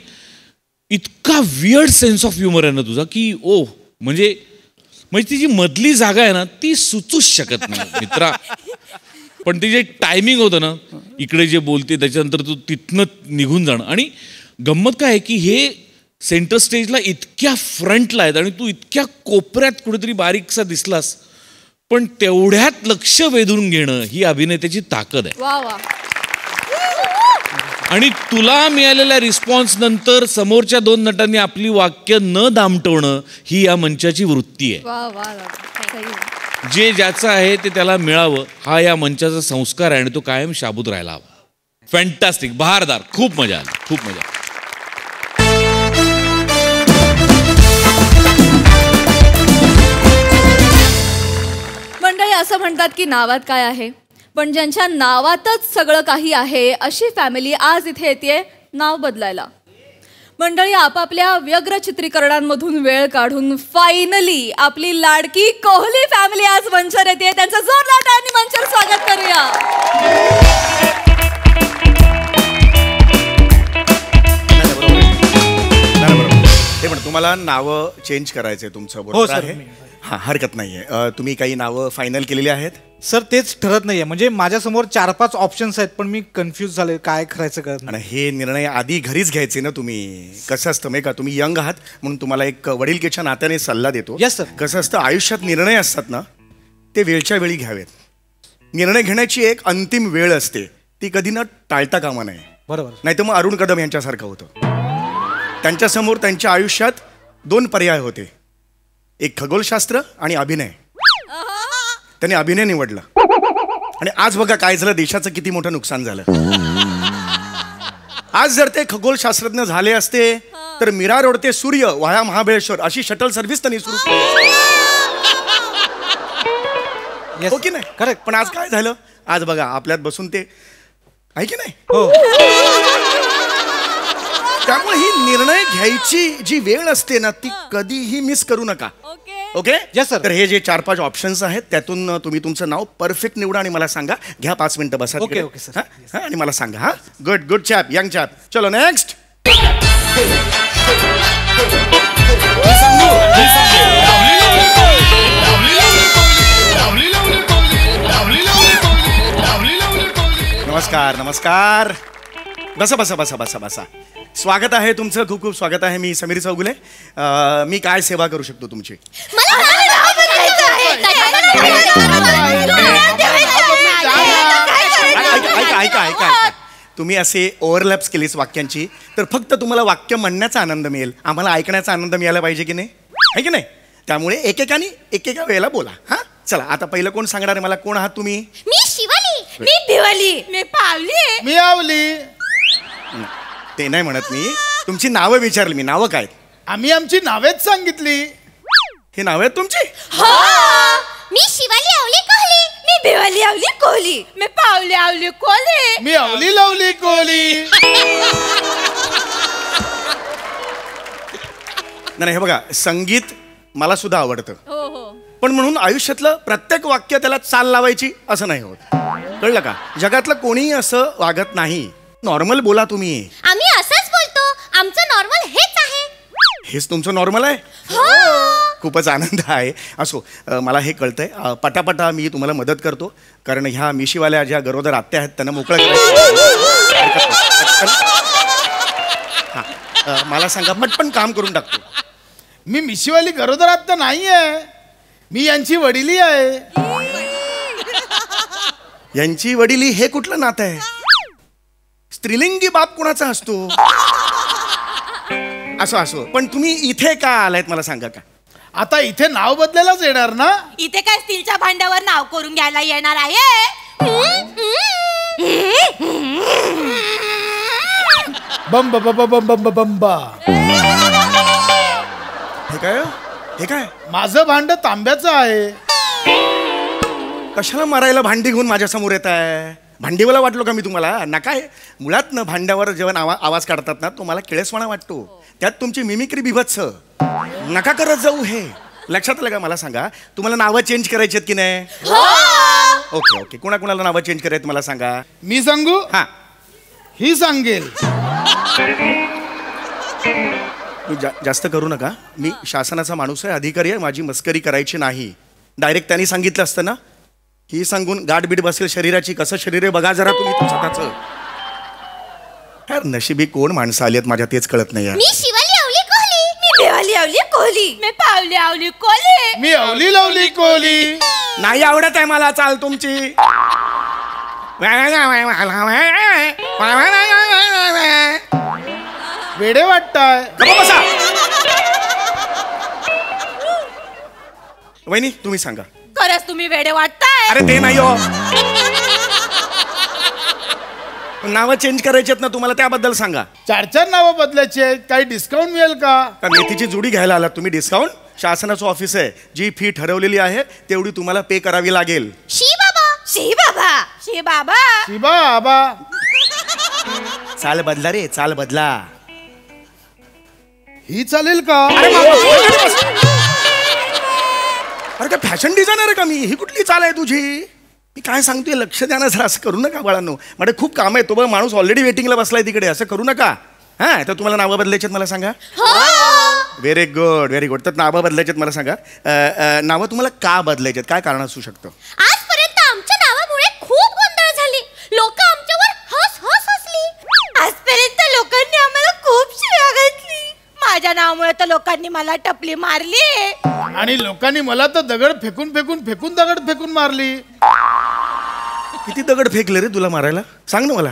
इतका वियर्ड सेन्स ऑफ ह्युमर आहे ना तुझा की ओ म्हणजे ती जी मधली जागा आहे ना ती सुचूच शकत नाही मित्रा. पण ते जे टायमिंग होतं ना, इकडे जे बोलते त्याच्यानंतर तू तिथनं निघून जाणं. आणि गंमत काय आहे की हे सेंटर स्टेजला इतक्या फ्रंटला आहेत आणि तू इतक्या कोपऱ्यात कुठेतरी बारीकसा दिसलास, पण तेवढ्यात लक्ष वेधून घेणं ही अभिनेत्याची ताकद आहे. वा वा. आणि तुला मिळालेल्या रिस्पॉन्स नंतर समोरच्या 2 नटांनी आपली वाक्य न दामटवणं ही या मंचाची वृत्ती आहे. वा वा वा. जे ज्याचं आहे ते त्याला मिळावं हा या मंचाचा संस्कार आहे आणि तो कायम शाबूत राहायला हवा. फॅन्टास्टिक, बहारदार, खूप मजा आली, खूप मजा आली. मंडळी असं म्हणतात की नावात काय आहे, पण ज्यांच्या नावातच सगळं काही आहे अशी फॅमिली आज इथे येते नाव बदलायला. मंडळी आपापल्या व्यग्र चित्रीकरणांमधून वेळ काढून फायनली आपली लाडकी कोहली फॅमिली आज मंचावर येते. त्यांचं जोरदार टाळ्यांनी मंचावर स्वागत करूया. ते पण तुम्हाला नावं चेंज करायचंय तुमचं, बरोबर आहे? हां, हरकत नाहीये. तुम्ही काही नावं फायनल केलेली आहेत? सर तेच ठरत नाहीये, म्हणजे माझ्यासमोर 4-5 ऑप्शन्स आहेत पण मी कन्फ्यूज झाले काय करायचं कळत नाही. आणि हे निर्णय आधी घरीच घ्यायचे ना तुम्ही. कसं असतं माहिती का, तुम्ही यंग आहात म्हणून तुम्हाला एक वडीलकीच्या नात्याने सल्ला देतो. Yes, sir. कसं असतं, आयुष्यात निर्णय असतात ना ते वेळच्या वेळी घ्यावेत. निर्णय घेण्याची एक अंतिम वेळ असते, ती कधी ना टाळता कामा नये. बरोबर. नाही तर मग अरुण कदम यांच्यासारखं होतं. त्यांच्यासमोर त्यांच्या आयुष्यात 2 पर्याय होते, एक खगोलशास्त्र आणि अभिनय. त्यांनी अभिनय निवडला आणि आज बघा काय झालं, देशाचं किती मोठं नुकसान झालं. आज जर ते खगोलशास्त्रज्ञ झाले असते तर मीरा रोड ते सूर्य वाया महाबळेश्वर अशी शटल सर्व्हिस त्यांनी सुरू केली. हो की नाही? करेक्ट. पण आज काय झालं, आज बघा आपल्यात बसून ते आहे की नाही. हो. त्यामुळे ही निर्णय घ्यायची जी वेळ असते ना ती कधीही मिस करू नका. ओके? Yes, sir. तर हे जे 4-5 ऑप्शन्स आहेत त्यातून तुम्ही तुमचं नाव परफेक्ट निवडा आणि मला सांगा. घ्या 5 मिनिटं बसा. Okay, okay, sir. आणि मला सांगा. हा, good good chap, young chap. चलो नेक्स्ट. नमस्कार नमस्कार. बसा बसा बसा बसा बसा. स्वागत आहे तुमचं, खूप खूप स्वागत आहे. मी समीर चौगुले. मी काय सेवा करू शकतो तुमची? ऐका ऐका ऐका. तुम्ही असे ओव्हरलॅप्स केलीस वाक्यांची तर फक्त तुम्हाला वाक्य म्हणण्याचा आनंद मिळेल, आम्हाला ऐकण्याचा आनंद मिळायला पाहिजे की नाही, आहे की नाही? त्यामुळे एकेकाने एकेका वेळेला बोला. हा, चला आता पहिलं कोण सांगणार आहे मला? कोण आहात तुम्ही? मी शिवाली. मी दिवाली. मी पावली. मी आवली. ते नाही म्हणत मी, तुमची नावं विचारली मी. नावं काय? आम्ही आमची नावेच सांगितली. हे नाव आहेत तुमची? हो. मी शिवाली आवली कोहली. मी दिवाली आवली कोहली. मी पावली आवली कोहली. मी आवली लावली कोहली. नाही हे बघा, संगीत मला सुद्धा आवडतं, हो हो. पण म्हणून आयुष्यातलं प्रत्येक वाक्य त्याला चाल लावायची असं नाही होत. कळलं का? जगातलं कोणीही असं वागत नाही. नॉर्मल बोला तुम्ही. आम्ही असंच बोलतो. आमचं नॉर्मल हेच आहे. हेच तुमचं नॉर्मल आहे? हो. खूपच आनंद आहे. असो, मला हे कळतंय. पटापटा मी तुम्हाला मदत करतो, कारण ह्या मिशीवाल्या ज्या गरोदर आत्या आहेत त्यांना मोकळं करायचं. मला सांगा, पटपण काम करून टाकतो. मी मिशीवाली गरोदर आत्ता नाहीये, मी यांची वडिली आहे. यांची वडिली हे कुठलं नातं आहे? स्त्रीलिंगी बाप कुणाचा असतो? असो असो, पण तुम्ही इथे का आलायत मला सांगा का? आता इथे नाव बदलायलाच येणार ना. इथे काय स्टीलच्या भांड्यावर नाव करून घ्यायला येणार आहे? बंब बंब बंब बंब बंबा. हे काय? हे काय? माझं भांड तांब्याचं आहे. कशाला मारायला भांडी घेऊन माझ्या समोर येत आहे? भांडीवाला वाटलो का मी तुम्हाला? नका हे. मुळात ना भांड्यावर जेव्हा आवाज काढतात ना तो मला केळसवाणा वाटतो. त्यात तुमची मिमिक्री बिभत्स. नका करत जाऊ हे. लक्षात आलं का? मला सांगा, तुम्हाला नावं चेंज करायची आहेत की नाही? Okay okay. कुणाकुणाला नावं चेंज करायचं मला सांगा. मी सांगू? हा, ही सांगेल. जास्त करू नका. मी शासनाचा माणूस आहे, अधिकारी आहे. माझी मस्करी करायची नाही. डायरेक्ट त्यांनी सांगितलं असतं ना, ही सांगून गाठबीट बसेल शरीराची. कसं शरीर आहे बघा जरा तुम्ही स्वतःचं. यार नशिबी कोण माणसं आली आहेत माझ्या तेच कळत नाही यार. मी शिवाली आवली कोहली. मी बेवाली आवली कोहली. मी पावली आवली कोहली. मी अवली लवली कोहली. नाही आवडत आहे मला चाल तुमची. वेडे वाटताय. बसा. वहिनी तुम्ही सांगा. खरंच तुम्ही वेडे वाटताय. अरे ते नाही हो. नावं चेंज करायची आहेत ना तुम्हाला, त्याबद्दल सांगा. 4 नावं बदलायची आहेत. काही डिस्काउंट मिळेल का? का मेथीची जुडी घ्यायला आलात तुम्ही? डिस्काउंट? शासनाचं ऑफिस आहे. जी फी ठरवलेली आहे तेवढी तुम्हाला पे करावी लागेल. शी बाबा. शी बाबा. शी बाबा. शिबा आबा. चाल बदला रे, चाल बदला. ही चालेल का? अरे काय फॅशन डिझायनर आहे का मी? ही कुठली चाल आहे तुझी? मी काय सांगतोय लक्ष द्या ना जरा. असं करू नका बाळांनो. माझे खूप काम आहे. तो बघ माणूस ऑलरेडी वेटिंगला बसलाय तिकडे. असं करू नका. हा, तर तुम्हाला नावं बदलायचे मला सांगा. Very good very good. तर नावं बदलायचे मला सांगा. नावं तुम्हाला का बदलायचे? काय कारण असू शकतं? आजपर्यंत आमच्या नावामुळे खूप गोंधळ झाली. लोक आमच्यावर हस हस हसली. आजपर्यंत लोकांनी आम्हाला खूप शिव्या घातली. माझ्या नावामुळे तर लोकांनी मला टपली मारली. आणि लोकांनी मला तर दगड फेकून फेकून फेकून दगड फेकून मारली. किती दगड फेकले रे तुला मारायला? सांग ना मला.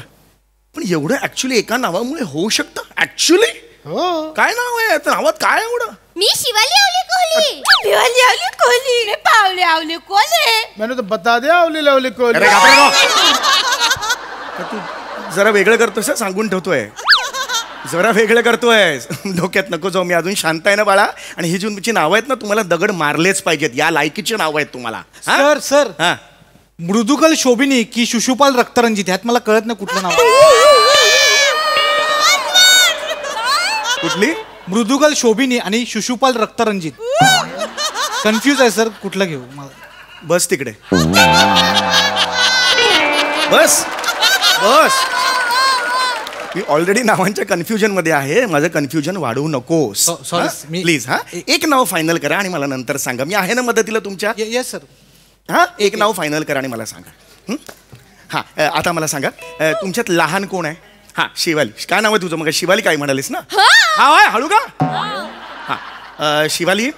पण एवढं ऍक्च्युली एका नावामुळे होऊ शकतं? ऍक्च्युली हो. काय नाव आहे त्या नावात? काय एवढं? मी शिवाली आवली कोहली. बेवाली आवली कोहली. मी पावली आवली कोहली. मैंने तो बता दिया अवली लवली कोहली. अरे घाबरू नको. तू जरा वेगळं करतोस हं, सांगून ठेवतोय. जरा वेगळं करतोय. डोक्यात नको जाऊ. मी अजून शांत आहे ना बाळा. आणि ही जी तुमची नावं आहेत ना, तुम्हाला दगड मारलेच पाहिजेत. या लायकीची नावं आहेत तुम्हाला. हा? सर सर हा. मृदुकल शोभिनी की शिशुपाल रक्तरंजित, ह्यात मला कळत नाही कुठलं नाव. कुठली? मृदुकल शोभिनी आणि शिशुपाल रक्तरंजित. कन्फ्यूज आहे सर, कुठलं घेऊ मला. बस तिकडे. बस बस. मी ऑलरेडी नावांच्या कन्फ्युजन मध्ये आहे. माझं कन्फ्युजन वाढवू नकोस. Sorry me please. हा, एक नाव फायनल करा आणि मला नंतर सांगा. मी आहे ना मदतीला तुमच्या. Yes sir. हा, एक नाव फायनल करा आणि मला सांगा. हा, आता मला सांगा, तुमच्यात लहान कोण आहे? हा, शिवाली. काय नाव आहे तुझं? मग शिवाली काय म्हणालीस ना? हा, हळू का? हा, शिवाली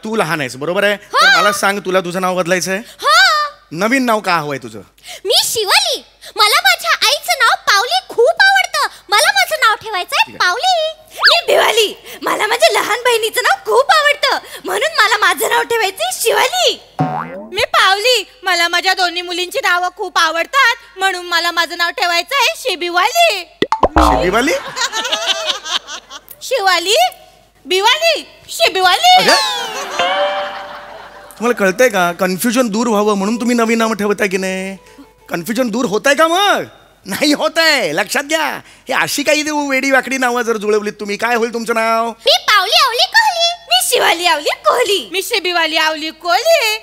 तू लहान आहेस बरोबर आहे. तर मला सांग, तुला तुझं नाव बदलायचं आहे? नवीन नाव का हवंय तुझं? मी शिवाली. मला माझ्या आईचं नाव पावली खूप आवडतं. मला माझं नाव ठेवायचंय पावली. मी बेवाली. मला माझ्या लहान बहिणीचं नाव खूप आवडतं म्हणून मला माझं नाव ठेवायचंय शिवाली. मी पावली. मला माझ्या दोन्ही मुलींची नावं खूप आवडतात म्हणून मला माझं नाव ठेवायचंय शिबिवाली. शिबिवाली? शिवाली बिवाली शिबिवाली. तुम्हाला कळतंय का? कन्फ्युजन दूर व्हावं म्हणून तुम्ही नवीन नाव ठेवताय की नाही? कन्फ्युजन दूर होत आहे का? मग नाही होत आहे. लक्षात घ्या. हे अशी काही वेडी वाकडी नावं जर जुळवलीत तुम्ही, काय होईल तुमचं नाव? मी पावली आवली कोहली. मी शिवाली आवली कोहली. मी शिबिवाली आवली कोहली.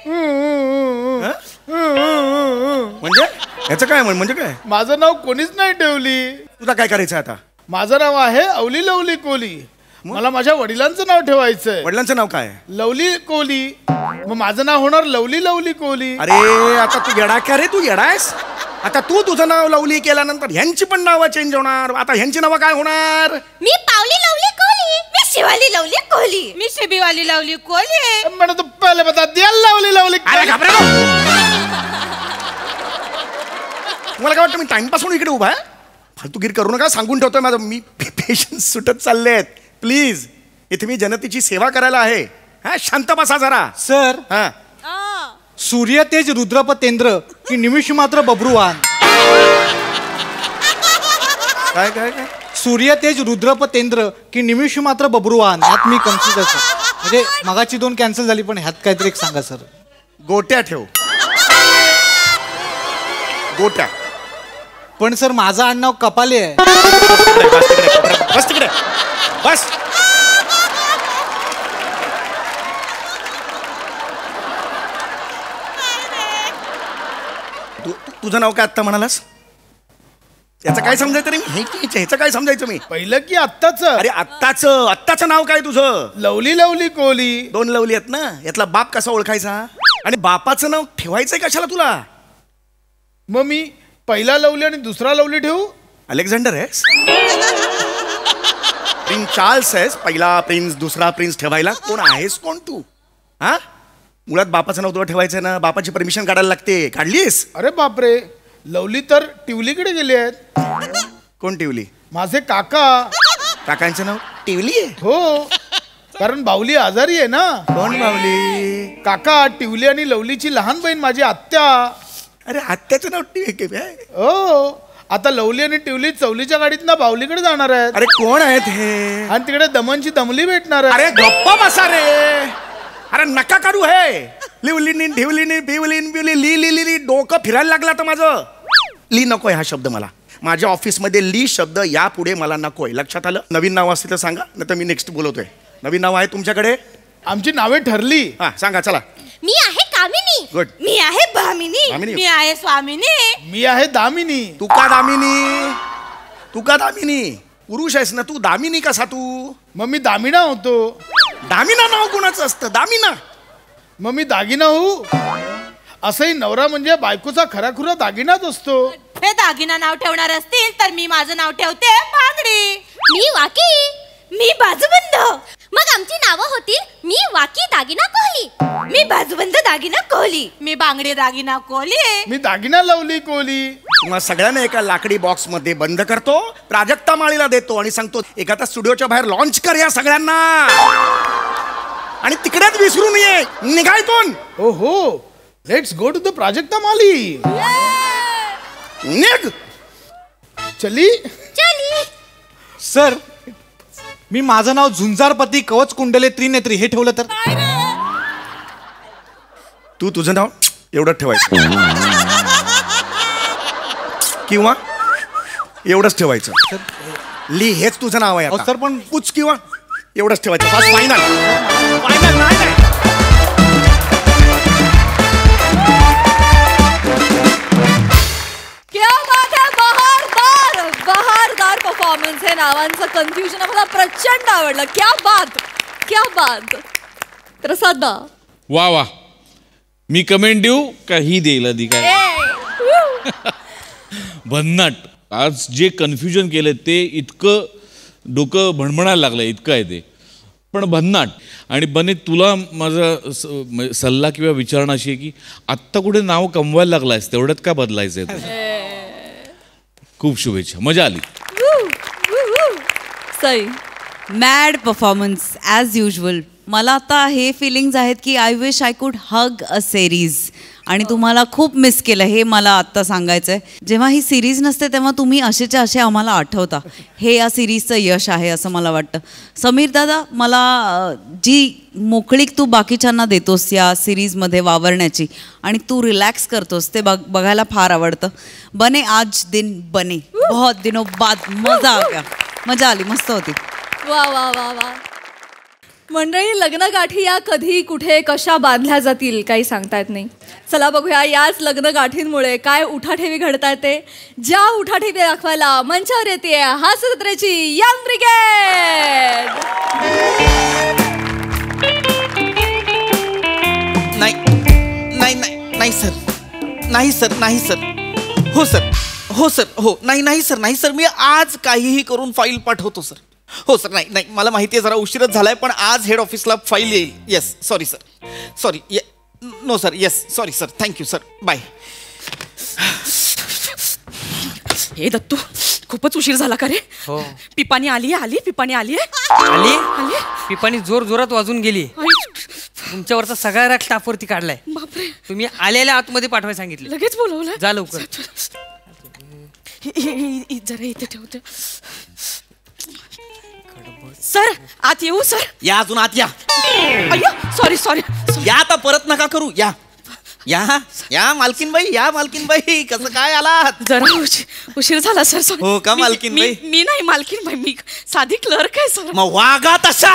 म्हणजे याचं काय म्हणजे काय? माझं नाव कोणीच नाही ठेवली. तुला काय करायचं आता? माझं नाव आहे अवली लवली कोहली. मला माझ्या वडिलांचं नाव ठेवायचंय. वडिलांचं नाव काय? लवली कोहली. मग माझं नाव होणार लवली लवली कोहली. अरे आता तू येडा का रे? तू येडायस? आता तू तुझं नाव लवली केल्यानंतर ह्यांची पण नावं चेंज होणार. आता ह्यांची नावं काय होणार? मी पावली लवली कोहली. मी शिवाली लवली कोहली. मी शिबिवाली लवली कोहली. मैंने तो पहले बता दिया लवली लवली. अरे घाबरे नको. तुम्हाला काय वाटतं मी टाइमपास म्हणून इकडे उभा आहे? फालतूगिरी करू नका. सांगून ठेवतोय माझं. मी पेशन्स सुटत चाललेत. प्लीज. इथे मी जनतेची सेवा करायला आहे. हा, शांत बसा जरा. सर हा, सूर्य तेज रुद्रपतेंद्र की निमिष मात्र बब्रुवान. काय काय काय? सूर्य तेज रुद्रपतेंद्र की निमिष मात्र बब्रुवान. ह्यात मी कन्फ्यूज आहे सर. म्हणजे मगाची 2 कॅन्सल झाली पण ह्यात काहीतरी एक सांगा सर. गोट्या ठेव. गोट्या. पण सर माझं आडनाव कपाले आहे. बस तिकडे बस. तुझं नाव काय आत्ता म्हणालास? याचं काय समजायचं रे? ह्याचं काय समजायचं मी? पहिलं की आत्ताच? अरे आत्ताचं नाव काय तुझं? Lovely lovely Kohli. 2 लवली आहेत ना, यातला बाप कसा ओळखायचा? आणि बापाचं नाव ठेवायचंय कशाला तुला? मग मी पहिला लवली आणि दुसरा लवली ठेवू? अलेक्झांडर आहेस? प्रिन्स चार्ल्स आहेस? पहिला प्रिन्स दुसरा प्रिन्स ठेवायला कोण आहेस? कोण तू? हा, मुळात बापाचं नाव तुला ठेवायचं ना, बापाची परमिशन काढायला लागते. काढलीस? अरे बापरे, लवली तर टिवलीकडे गेले आहेत. कोण टिवली? माझे काका. काकांचं नाव टिवली आहे? हो, कारण बावली आजारी आहे ना. कोण बावली? काका. टिवली आणि लवलीची लहान बहीण माझी आत्या. अरे आत्याचं नाव टिवली? हो, आता लवली आणि टिवली चवलीच्या गाडीत ना बावलीकडे जाणार आहेत. अरे कोण आहेत हे? आणि तिकडे दमनची दमली भेटणार आहे. अरे गप्पा बसा रे. अरे नका करू हे. लिवलीनी ढिवलीनी बिवलीन बिवली ली ली ली ली डोकं फिरायला लागला तर माझं. ली नकोय हा शब्द मला. माझ्या ऑफिसमध्ये ली शब्द यापुढे मला नकोय. लक्षात आलं? नवीन नाव असते तर सांगा, नाही तर मी नेक्स्ट बोलवतोय. नवीन नाव आहे तुमच्याकडे? आमची नावे ठरली. हा सांगा चला. मी आहे कामिनी. गुड. मी आहे भामिनी. मी आहे स्वामिनी. मी आहे दामिनी. तू का दामिनी? तू का दामिनी? पुरुष आहेस ना तू, दामिनी कसा तू? मग मी दामिना होतो. दामिना नाव कोणाचं असतं? दामिना. मग मी दागिना होऊ? असंही नवरा म्हणजे बायकोचा खराखुरा दागिनाच असतो. हे दागिना नाव ठेवणार असतील तर मी माझं नाव ठेवते बांगडी. मी वाकी. मी बाजूबंद. मग आमची नावं होतील मी वाकी दागिना कोहली. मी बाजूबंद दागिना कोहली. मी बांगडी दागिना कोहली. मी दागिना लवली कोहली. तुम्हा सगळ्यांना एका लाकडी बॉक्स मध्ये बंद करतो, प्राजक्ता माळीला देतो आणि सांगतो एखादा स्टुडिओच्या बाहेर लॉन्च कर या सगळ्यांना. आणि तिकडेच विसरून ये. निघायतून. ओ हो, let's go to the Prajakta Mali. निघ. चली. सर मी माझं नाव झुंजारपती कवच कुंडले त्रिनेत्री हे ठेवलं तर? तू तुझं नाव एवढंच ठेवायचं किंवा एवढंच ठेवायचं. ली हेच तुझं नाव आहे आता. सर पण पुच किंवा एवढंच ठेवायचं. Fast final. फायनल नाही. क्या बात है. बहारदार परफॉर्मन्स. हे नावांचं कन्फ्युजन मला प्रचंड आवडलं. क्या बात. प्रसाद वा वा. मी कमेंट देऊ का ही देईल आधी काय? भन्नाट. आज जे कन्फ्युजन केलं ते इतकं डोकं भणभणायला लागलं, इतकं आहे ते, पण भन्नाट. आणि बने तुला माझा सल्ला किंवा विचारणा अशी आहे की आत्ता कुठे नाव कमवायला लागलायस तेवढ्यात का बदलायचंय तुझं? खूप शुभेच्छा, मजा आली. Sai. Mad performance as usual. मला आता हे फिलिंग्ज आहेत की I wish I could hug a series. आणि तुम्हाला खूप मिस केलं हे मला आत्ता सांगायचं आहे. जेव्हा ही सिरीज नसते तेव्हा तुम्ही असेच्या असे आम्हाला आठवता. हे या सिरीजचं यश आहे असं मला वाटतं. समीर दादा, मला जी मोकळीक तू बाकीच्यांना देतोस या सिरीजमध्ये वावरण्याची आणि तू रिलॅक्स करतोस ते बघायला फार आवडतं. बने आज दिन बने, बहुत दिनों बाद मजा आ गया. मजा आली, मस्त होती. वा वा वा वा. मंडळी, लग्नगाठी या कधी कुठे कशा बांधल्या जातील काही सांगता येत नाही. चला बघूया याच लग्नगाठींमुळे काय उठाठेवी घडताय ते. ज्या उठाठेवी दाखवायला मंचावर येते हास्य जत्रेची यंग ब्रिगेड. नाही सर. हो सर. नाही सर मी आज काहीही करून फाईल पाठवतो सर. हो सर. नाही मला माहिती आहे जरा उशीरच झालाय, पण आज हेड ऑफिसला फाईल येईल. Yes, sorry sir. Sorry. No sir. Yes, sorry sir. Thank you sir. Bye. Hey Dattu, खूपच उशीर झाला का रे? हो. पिपाणी आली. पिपाणी आली. पिपाणी जोर जोरात वाजून गेली. तुमच्यावरचा सगळा राग स्टाफवरती काढलाय. बापरे. तुम्ही आलेल्या आतमध्ये पाठवायला सांगितले. लगेच बोलवलं. जा लवकर. जरा इथे ठेवते. सर, आत येऊ सर? या, अजून आत या. अय्या, सॉरी. या आता, परत नका करू. या. या मालकीनबाई, या मालकीनबाई, कसं काय आलात? जरा उशीर झाला सर. हो का मालकीनबाई? मी नाही मालकीनबाई, मी साधी क्लर्क आहे सर. मग वागा तशा,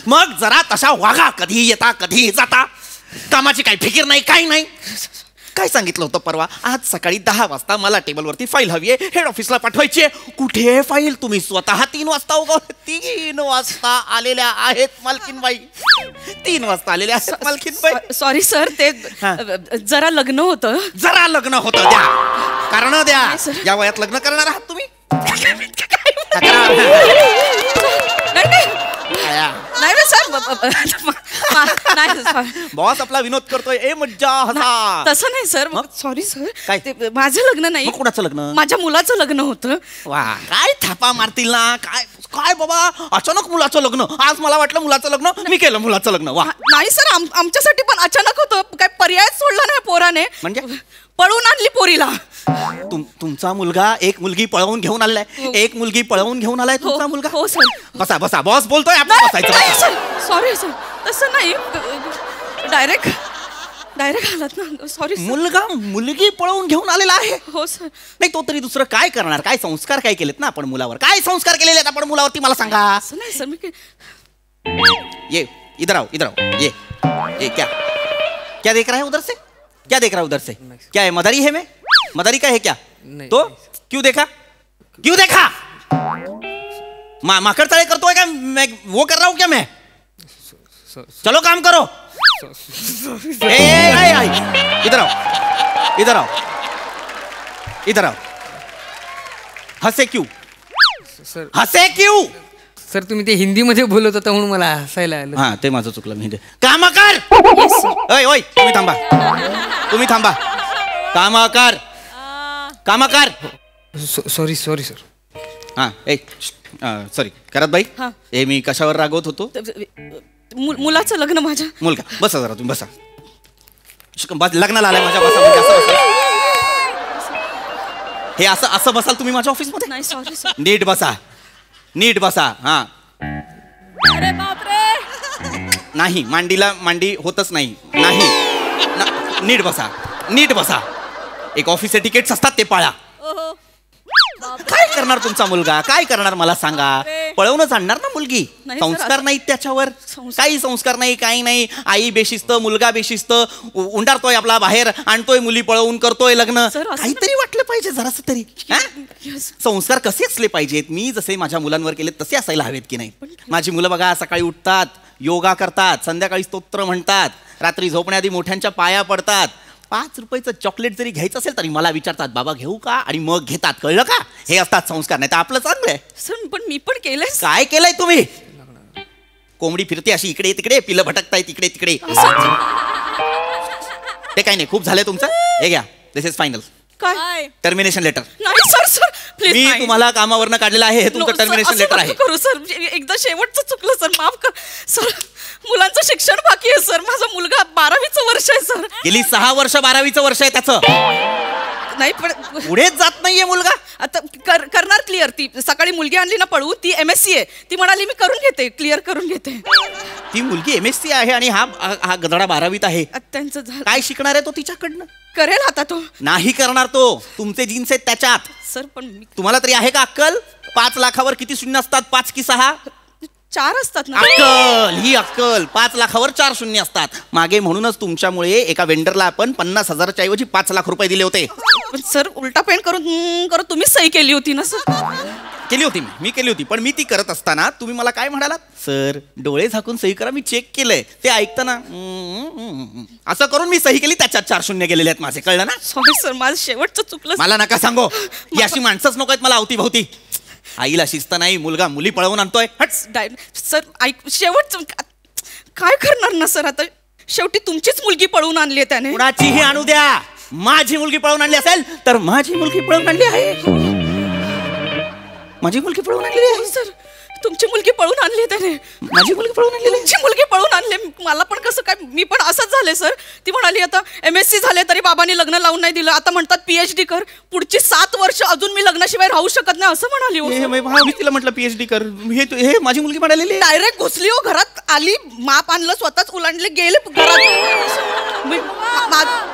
मग जरा तशा वागा. कधी येता कधी जाता, कामाची काही फिकीर नाही, काही नाही. काय सांगितलं होतं परवा? आज सकाळी 10 वाजता मला टेबलवरती फाईल हवी आहे, हेड ऑफिसला पाठवायची आहे. कुठे फाईल? तुम्ही स्वतः 3 वाजता उगवले. 3 वाजता आलेल्या आहेत मालकीनबाई, 3 वाजता आलेल्या आहेत मालकीनबाई. सॉरी सर, ते जरा लग्न होतं. जरा लग्न होतं, द्या कारण द्या. या वयात लग्न करणार आहात तुम्ही? नाही सर, नाही बॉस आपला विनोद करतोय. ए मज्जा हसा. तसं नाही सर, सॉरी सर. काय? माझं लग्न नाही. कुणाचं लग्न? माझ्या मुलाचं लग्न होतं. वा, काय थापा मारतील ना. काय काय बाबा, अचानक मुलाचं लग्न. आज मला वाटलं मुलाचं लग्न, मी केलं मुलाचं लग्न. वा. नाही सर, आमच्यासाठी पण अचानक होतं. काय पर्याय सोडला नाही पोराने. म्हणजे पळून आणली पोरीला. तुमचा मुलगा एक मुलगी पळवून घेऊन आलाय. एक मुलगी पळवून घेऊन आलाय तुमचा मुलगा. हो सर. बसा बसा, बॉस बोलतोय, आपण बसायचं. सॉरी सर, तसं नाही. डायरेक्ट आलात ना. सॉरी. मुलगा मुलगी पळवून घेऊन आलेला आहे. हो सर. नाही तो तरी दुसरं काय करणार? काय संस्कार काय केलेत ना आपण मुलावर? काय संस्कार केलेले आहेत आपण मुलावरती मला सांगा. असं नाही सर, मी ये इधर आओ, इधर आओ. ये क्या क्या देख रहा है उधर से? क्या देख रहा है उधर से? क्या है, मदारी है? मैं मदारी का है क्या? तो क्यों देखा? क्यों देखा? माकड़ तड़े करते क्या? मैं वो कर रहा हूं क्या? मैं चलो काम करो. इधर आओ, इधर आओ, इधर आओ. हसे क्यों? हसे क्यों? सर तुम्ही ते हिंदीमध्ये बोलत होता म्हणून मला हसायला आलं. हा, ते माझं चुकलं. मी काम कर. ओय तुम्ही थांबा, तुम्ही थांबा. काम कर, काम कर. Sorry sorry sir. हा, सॉरी करत बाई. हे मी कशावर रागवत होतो? मुलाचं लग्न माझ्या. मुलगा, बसा जरा तुम्ही, बसा. लग्नाला आलाय माझ्या, बसा. म्हणजे असं बसा. हे असं असं बसाल तुम्ही माझ्या ऑफिसमध्ये? नाही सॉरी सर. नीट बसा, नीट बसा. हा. अरे बापरे. नाही, मांडीला मांडी होतच नाही. नाही, नीट बसा, नीट बसा. एक ऑफिसचे तिकीट्स असतात ते पाळा. काय करणार तुमचा मुलगा? काय करणार मला सांगा? पळवूनच आणणार ना मुलगी. संस्कार नाहीत त्याच्यावर, काही संस्कार नाही, काही नाही. आई बेशिस्त, मुलगा बेशिस्त, उंडारतोय आपला बाहेर, आणतोय मुली पळवून, करतोय लग्न. काहीतरी वाटलं पाहिजे जरासं तरी. संस्कार कसे असले पाहिजेत? मी जसे माझ्या मुलांवर केले तसे असायला हवेत की नाही? माझी मुलं बघा, सकाळी उठतात, योगा करतात, संध्याकाळी स्तोत्र म्हणतात, रात्री झोपण्याआधी मोठ्यांच्या पाया पडतात. 5 रुपयाचं चॉकलेट जरी घ्यायचं असेल तरी मला विचारतात, बाबा घेऊ का? आणि मग घेतात. कळलं का? हे असतात संस्कार. नाही तर आपलं चांगलं आहे. सर पण मी पण केलंय. काय केलंय तुम्ही? कोंबडी फिरते अशी इकडे तिकडे, पिलं भटकतायत इकडे तिकडे. ते काही नाही, खूप झालंय तुमचं. हे घ्या, दिस इज फायनल. काय? Termination letter. नाही सर, सर प्लीज. मी तुम्हाला कामावरनं काढलेलं आहे. हे तुमचं टर्मिनेशन लेटर आहे. करू सर, एकदा शेवटचं चुकलं सर, माफ कर सर. मुलांचं शिक्षण बाकी आहे सर. माझा मुलगा 12वीचं वर्ष आहे सर. गेली 6 वर्ष 12वीचं वर्ष आहे त्याचं. नाही पण पुढेच जात नाहीये मुलगा. आता करणार क्लिअर. ती सकाळी मुलगी आणली ना पळू, ती MSc आहे. ती म्हणाली मी करून घेते, क्लिअर करून घेते. ती मुलगी MSc आहे आणि हा गधडा 12वीत आहे. त्यांचं काय शिकणार आहे तो तिच्याकडनं? करेल आता तो. नाही करणार तो. तुमचे जीन्स आहेत त्याच्यात. सर पण तुम्हाला तरी आहे का अक्कल? 5 लाखावर किती शून्य असतात? 5 की 6? 4 असतात ना. अक्कल, ही अक्कल. 5 लाखावर 4 शून्य असतात. मागे म्हणूनच तुमच्यामुळे एका वेंडरला आपण 50,000च्या ऐवजी 5 लाख रुपये दिले होते. पण सर उलटा पेंट करून तुम्ही सही केली होती ना सर? केली होती मी केली होती. पण मी ती करत असताना तुम्ही मला काय म्हणालात? सर डोळे झाकून सही करा, मी चेक केलंय. ते ऐकताना असं करून मी सही केली, त्याच्यात 4 शून्य गेलेले आहेत माझे. कळलं ना? सॉरी सर, माझं शेवटचं चुकलं. मला नका सांगू. ही अशी माणसंच नको आहेत मला अवतीभोवती. आईला शिस्त नाही, मुलगा मुली पळवून आणतोय. सर ऐक, शेवटचं काय करणार ना सर? आता शेवटी तुमचीच मुलगी पळवून आणली आहे त्याने. कुणाचीही आणू द्या. माझी मुलगी पळवून आणली असेल तर माझी मुलगी पळवून आणली आहे. माझी मुलगी पळवून आणली आहे सर. तुमची मुलगी पळून आणली त्याने. माझी मुलगी पळून आणली? तुमची मुलगी पळून आणली. मला पण कसं काय, मी पण असंच झाले सर. ती म्हणाली आता MSc झाले तरी बाबांनी लग्न लावून नाही दिलं. आता म्हणतात PhD कर, पुढची 7 वर्ष अजून मी लग्नाशिवाय राहू शकत नाही असं म्हणाली. मी तिला म्हटलं PhD कर. हे माझी मुलगी म्हणालेली. डायरेक्ट घुसली हो घरात, आली, माप आणलं, स्वतःच उलांडले, गेले घरात.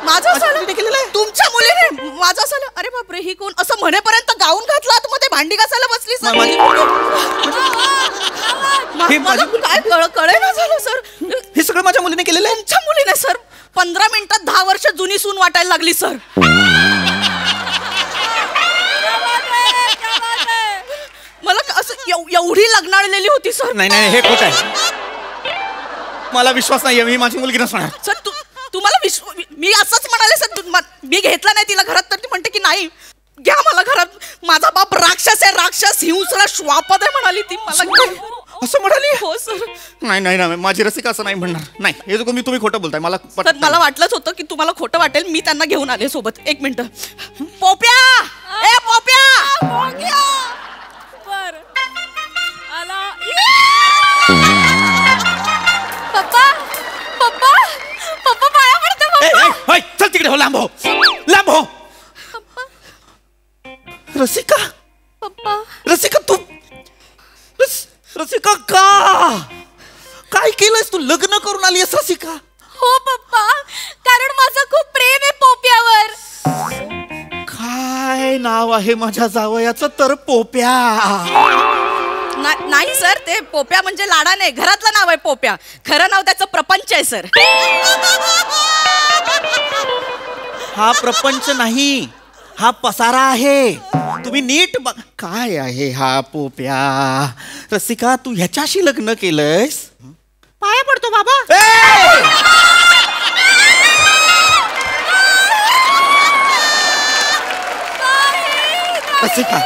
माझं झालं तुमच्या मुलीने माझं झालं. अरे बापरे, ही कोण असं म्हणेपर्यंत गाऊन घातला आतमध्ये भांडी घासायला बसली सर. मला काय कळे ना झालं सर. हे सगळं माझ्या मुलीने केलेलं आहे. तुमच्या मुलीने सर 15 मिनिटात 10 वर्ष जुनी सून वाटायला लागली सर. मला असं एवढी लग्नाळलेली होती सर. नाही हे खोट आहे. मला विश्वास नाही. मी माझी मुलगी नसणार सर. तुम्हाला मी असंच म्हणाले सर. मी घेतला नाही तिला घरात, तर ती म्हणते की नाही घ्या मला घरात. माझा बाप राक्षस आहे, राक्षस, हिंसरा, श्वापद आहे म्हणाली ती मला. असं म्हणाली? हो सर. नाही माझी रसिका असं नाही म्हणणार. नाही हे तुम्ही खोटं बोलताय. मला वाटलंच होतं की तुम्हाला खोटं वाटेल. मी त्यांना घेऊन आले सोबत. 1 मिनिट. पोप्या, ए पोप्या. पप्पा पप्पा पप्पा पाया पडतो. चल तिकडे हो, लांब हो. रसिका, पप्पा रसिका तू रसिका काय केलंयस तू? लग्न करून आली आहेस रसिका? हो पप्पा, कारण माझं खूप प्रेम आहे पोप्यावर. काय नाव आहे माझ्या जावयाचं तर? पोप्या. नाही सर, ते पोप्या म्हणजे लाडा नाही, घरातलं नाव आहे पोप्या. खरं नाव त्याचं प्रपंच आहे सर. हा प्रपंच नाही, हा पसारा आहे. तुम्ही नीट काय आहे हा पोप्या? रसिका तू ह्याच्याशी लग्न केलंयस? पाया पडतो बाबा. रसिका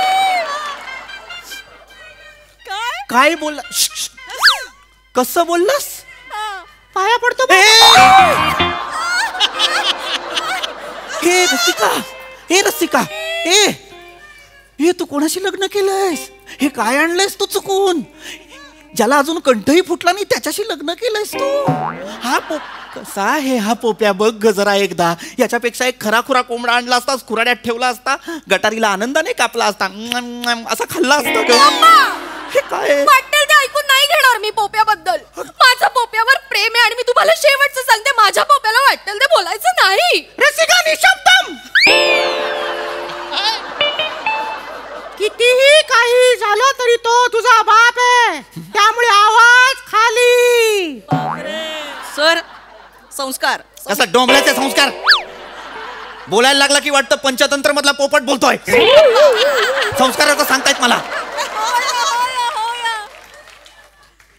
काय बोलला? कसं बोललास? पाया पडतो. हे रसिका हे तू कोणाशी लग्न केलंयस? हे काय आणलंयस तू चुकून? ज्याला अजून कंठही फुटला नाही त्याच्याशी लग्न केलंयस तू? हा कसा आहे हा पोप्या? बघ ग जरा एकदा. याच्यापेक्षा एक खराखुरा कोंबडा आणला असतास, खुराड्यात ठेवला असता, गटारीला आनंदाने कापला असता, असा खाल्ला असता ग. हे काय वाटेल ते ऐकून नाही घेणार मी पोप्याबद्दल. माझं पोप्यावर प्रेम आहे आणि मी तुम्हाला शेवटचं सांगते, माझ्या पोप्याला वाटेल ते बोलायचं नाही. रसिका निशब्दम. कितीही काही झालं तरी तो तुझा बाप आहे, त्यामुळे आवाज खाली. सर संस्कार. कसा डोंबल्याचे संस्कार? बोलायला लागला की वाटतं पंचतंत्र मधला पोपट बोलतोय. संस्काराचं सांगतायत मला.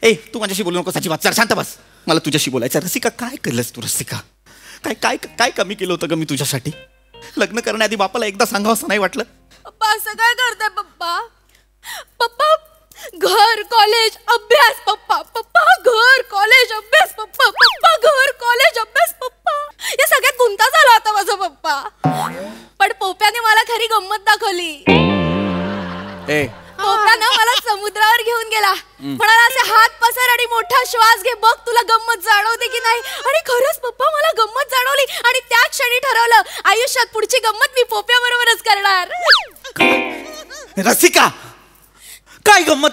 ए तू माझ्याशी बोलू नको अजिबात. जरा शांत बस, मला तुझ्याशी बोलायचं. रसिका काय केलंस तू? रसिका काय काय काय कमी केलं होतं ग मी तुझ्यासाठी? लग्न करण्याआधी बापाला एकदा सांगावं असं नाही वाटलं? पप्पा असं काय करताय पप्पा? पप्पा घर कॉलेज अभ्यास. पप्पा घर कॉलेज अभ्यास. पप्पा घर कॉलेज अभ्यास. पप्पा या सगळ्यात गुंता झाला होता माझा पप्पा. पण पोप्याने मला खरी गंमत दाखवली. पोप्यानं मला समुद्रावर घेऊन गेला. म्हणाला असे हात पसर आणि मोठा श्वास घे, बघ तुला गंमत जाणवते की नाही. आणि खरंच पप्पा मला गंमत जाणवली आणि त्याच क्षणी ठरवलं आयुष्यात पुढची गंमत मी पोप्या बरोबरच करणार. रसिका काय गंमत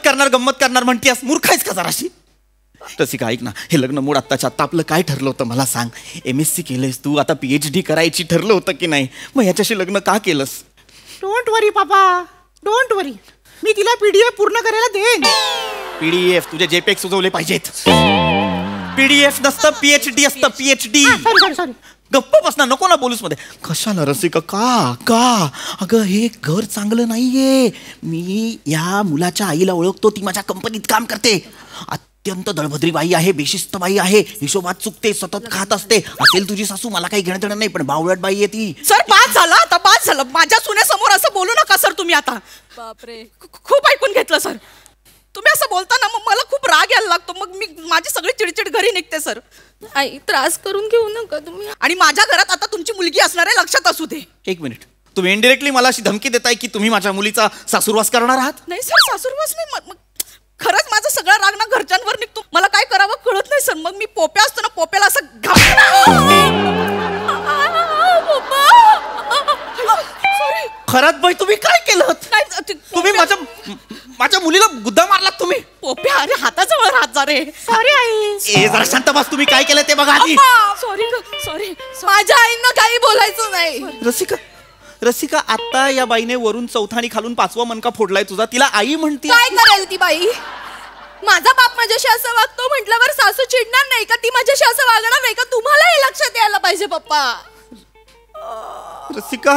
करणार म्हणतीस? मूर्ख आहेस का जराशी? रसिका ऐक ना, हे लग्न मोड आत्ताच्या आत्ता. आपलं काय ठरलं होतं मला सांग? MSc केलंयस तू, आता PhD करायची ठरलं होतं की नाही? मग ह्याच्याशी लग्न का केलंस? डोंट वरी पापा, डोंट वरी. मी तिला PDF पूर्ण करायला देईन. PDF तुझे JPEG सुचवले पाहिजेत. PDF नसतं, PhD असतं. PhD. सॉरी. गप्प बसना, नको ना बोलूस मध्ये. कशाला रसिका? का अगं हे घर चांगलं नाहीये. मी या मुलाच्या आईला ओळखतो, ती माझ्या कंपनीत काम करते. अत्यंत दळभद्री बाई आहे, बेशिस्त बाई आहे, हिशोबात चुकते, सतत खात असते. असेल तुझी सासू, मला काही घेणं देणं नाही, पण बावळट बाई आहे ती. सर बाद झालं आता, बाद झालं. माझ्या सुनेसमोर असं बोलू नका सर तुम्ही आता. बापरे, खूप ऐकून घेतलं सर. तुम्ही असं बोलताना मग मला खूप राग यायला लागतो. मग मी माझी सगळी चिडचिड घरी निघते सर. आई त्रास करून घेऊ नका तुम्ही. आणि माझ्या घरात आता तुमची मुलगी असणार आहे, लक्षात असू दे. 1 मिनिट, तुम्ही इनडिरेक्टली मला अशी धमकी देताय की तुम्ही माझ्या मुलीचा सासूरवास करणार आहात? नाही सर, सासूरवास नाही. खरंच माझं सगळं राग ना घरच्यांवर निघतो. मला काय करावं कळत नाही सर. मग मी पोप्या असतो ना, पोप्याला असं खरंच बाई तुम्ही काय केलं? तुम्ही माझ्या मुलीला गुद्दा मारलात तुम्ही. पोप्या अरे हाताजवळ राहत जा रे. Sorry I. ए जरा शांत बस. तुम्ही काय केलं ते बघा आधी. Sorry sorry. माझ्या आईंना काही बोलायचं नाही. रसिका आता या बाईने वरून चौथा आणि खालून 5वा मनका फोडलाय तुझा. तिला आई म्हणते. काय करेल ती बाई? माझा बाप माझ्याशी असं वागतो म्हटल्यावर सासू चिडणार नाही का? ती माझ्याशी असं वागणार नाही का? तुम्हाला हे लक्षात यायला पाहिजे पप्पा. रसिका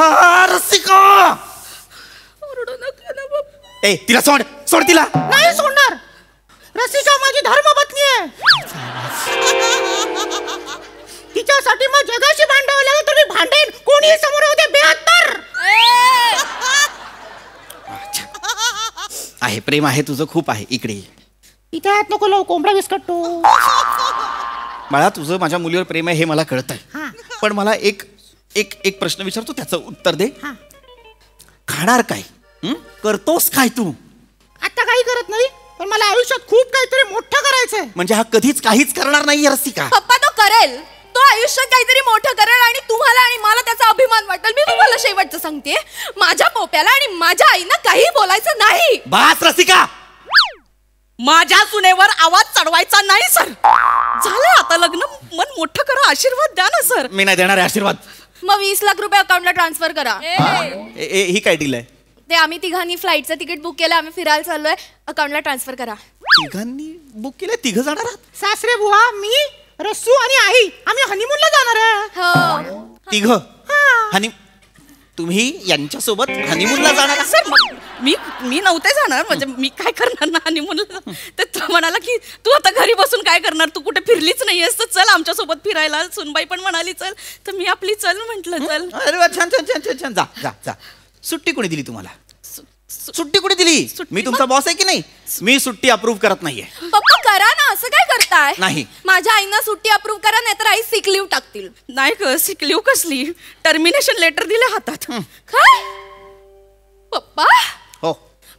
ए तिला सोड तिला. नाही सोडणार. रसिका माझी धर्मपत्नी आहे. तिच्यासाठी मग जगाशी भांडावं लागेल तर मी भांडेन. कोणी समोर होते 72. आहे प्रेम आहे तुझं खूप आहे. इकडे इथे आत नको लावू. कोंबडा विस्कटतो. मला तुझं माझ्या मुलीवर प्रेम आहे हे मला कळत आहे. पण मला एक प्रश्न विचारतो त्याचं उत्तर दे. खाणार काय? करतोस काय तू? आता काही करत नाही पण मला आयुष्यात खूप काहीतरी मोठं करायचंय. म्हणजे हा कधीच काहीच करणार नाही रसिका. पप्पा तो करेल. तो आयुष्यात काहीतरी मोठं करेल आणि तुम्हाला आणि मला त्याचा अभिमान वाटेल. मी तुम्हाला शेवटचं सांगते, माझ्या पोप्याला आणि माझ्या आईना काही बोलायचं नाही. बास रसिका. माझ्या सुनेवर आवाज चढवायचा नाही सर. झालं आता लग्न. मन मोठं करा. आशीर्वाद द्या ना सर. मी नाही देणार आहे आशीर्वाद. मग 20 लाख रुपये अकाउंटला ट्रान्सफर करा. ही काय डील आहे? ते आम्ही तिघांनी फ्लाईटचं तिकीट बुक केलं. आम्ही फिरायला चाललोय. अकाउंटला ट्रान्सफर करा. तिघांनी बुक केलं? तिघ जाणार आहात? सासरे बुवा, मी, रस्सू आणि आई आम्ही हनीमूनला जाणार आहे. तिघ? हनी तुम्ही यांच्यासोबत हनीमूनला जाणार आहात? सर मी नव्हते जाणार. म्हणजे मी काय करणार ना हनीमूनला. तर तो म्हणाला की तू आता घरी बसून काय करणार, तू कुठे फिरलीच नाहीयेस तर चल आमच्यासोबत फिरायला. सुनबाई पण म्हणाली चल. तर मी आपली चल म्हटलं चल. अरे वा, छान छान छान छान छान. जा. सुट्टी कोणी दिली तुम्हाला? सुट्टी कोणी दिली? मी तुमचा बॉस आहे की नाही? मी सुट्टी अप्रूव्ह करत नाहीये. पप्पा करा ना. असं काय करताय? नाही. माझ्या आईना सुट्टी अप्रूव्ह करा नाही तर आई सिक लीव्ह टाकतील. नाही ग सिक लीव्ह कसली? टर्मिनेशन लेटर दिले हातात. काय पप्पा? हो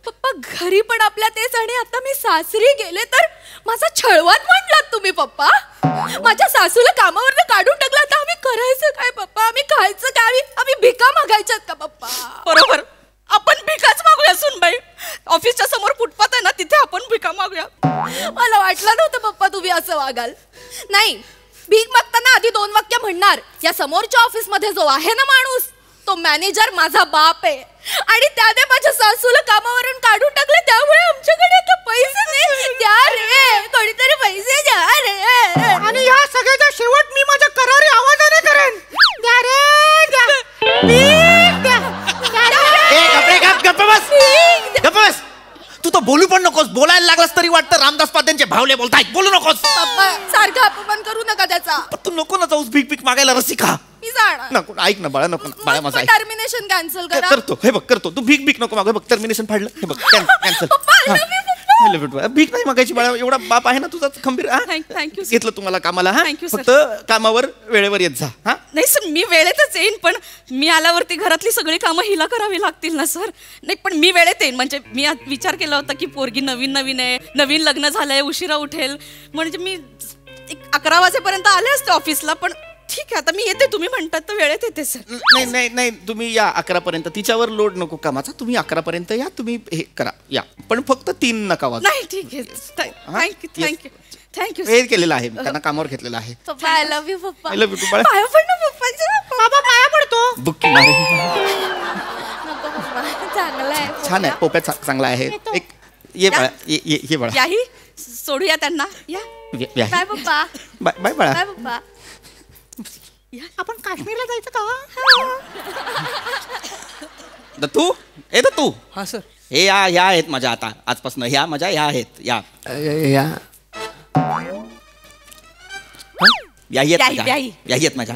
पप्पा घरी पण आपल्या तेच आणि आता मी सासरी गेले तर माझा छळवत म्हणलात तुम्ही पप्पा. माझ्या सासूला कामावरनं काढून टाकलं. आता आम्ही करायचं काय पप्पा? आम्ही खायचं काय? आम्ही भिका मागायच्यात का पप्पा? बरोबर. आपण भिकाच मागूया सुनबाई. ऑफिसच्या समोर फुटपाथ आहे ना तिथे आपण भिका मागूया. मला वाटलं नव्हतं पप्पा तुम्ही असं वागाल. नाही भीक मागताना आधी 2 वाक्य म्हणणार. या समोरच्या ऑफिस मध्ये जो आहे ना माणूस तो मॅनेजर माझा बाप आहे आणि त्याने माझ्या सासूला कामावरून काढून टाकले. त्यामुळे आमच्याकडे आता पैसे नाही. द्या रे कोणीतरी पैसे द्या रे. आणि या सगळ्याचा शेवट मी माझ्या करारी आवाजाने करेन. द्या रे द्या. गप्प बस. तू तर बोलू पण नकोस. बोलायला लागलास तरी वाटतं रामदास पात्यांचे भावले बोलतायत. बोलू नकोस. पप्पा सारखा अपमान करू नका त्याचा. तू नको ना जाऊस भीक मागायला रसिका. मी जाणार. नको ऐक ना बाळा. नको बाळा माझा ऐक. टर्मिनेशन कॅन्सल करा. करतो हे बघ करतो. तू भीक नको मागू. हे बघ टर्मिनेशन फाडलं. हे बघ कॅन्सल. भीक नाही मागायची बाळा. एवढा बाप आहे ना तुझा खंबीर. थँक्यू. घेतलं तुम्हाला कामाला. फक्त कामावर वेळेवर येत जा. नाही सर मी वेळेतच येईन पण मी आल्यावरती घरातली सगळी कामं हिला करावी लागतील ना सर. नाही पण मी वेळेत येईन. म्हणजे मी विचार केला होता की पोरगी नवीन आहे. नवीन लग्न झालंय. उशिरा उठेल. म्हणजे मी 11 वाजेपर्यंत आले असते ऑफिसला. पण ठीक आहे आता मी येते. तुम्ही म्हणतात तर वेळेत येते सर. नाही तुम्ही या 11 पर्यंत. तिच्यावर लोड नको कामाचा. तुम्ही 11 पर्यंत या. तुम्ही हे करा या. पण फक्त 3 नका वाजू. नाही ठीक आहे. थँक्यू. हे केलेलं आहे मी. त्यांना कामावर घेतलेलं आहे. पप्पा आय लव्ह यू पप्पा. आय लव्ह यू बाळा. पाया पड ना पप्पांच्या. बाबा पाया पडतो. बुक्की मारे. नको पप्पा चांगला आहे. छान आहे. पोप्या चांगला आहे. एक ये बाळा. ये बाळा. याही सोडूया त्यांना. या बाय पप्पा. बाय बाळा. बाय पप्पा. आपण काश्मीरला जायचं का? दत्तू ए दत्तू. हा सर. हे या आहेत माझ्या आता आजपासून. ह्या माझ्या ह्या आहेत. या येत माझ्या.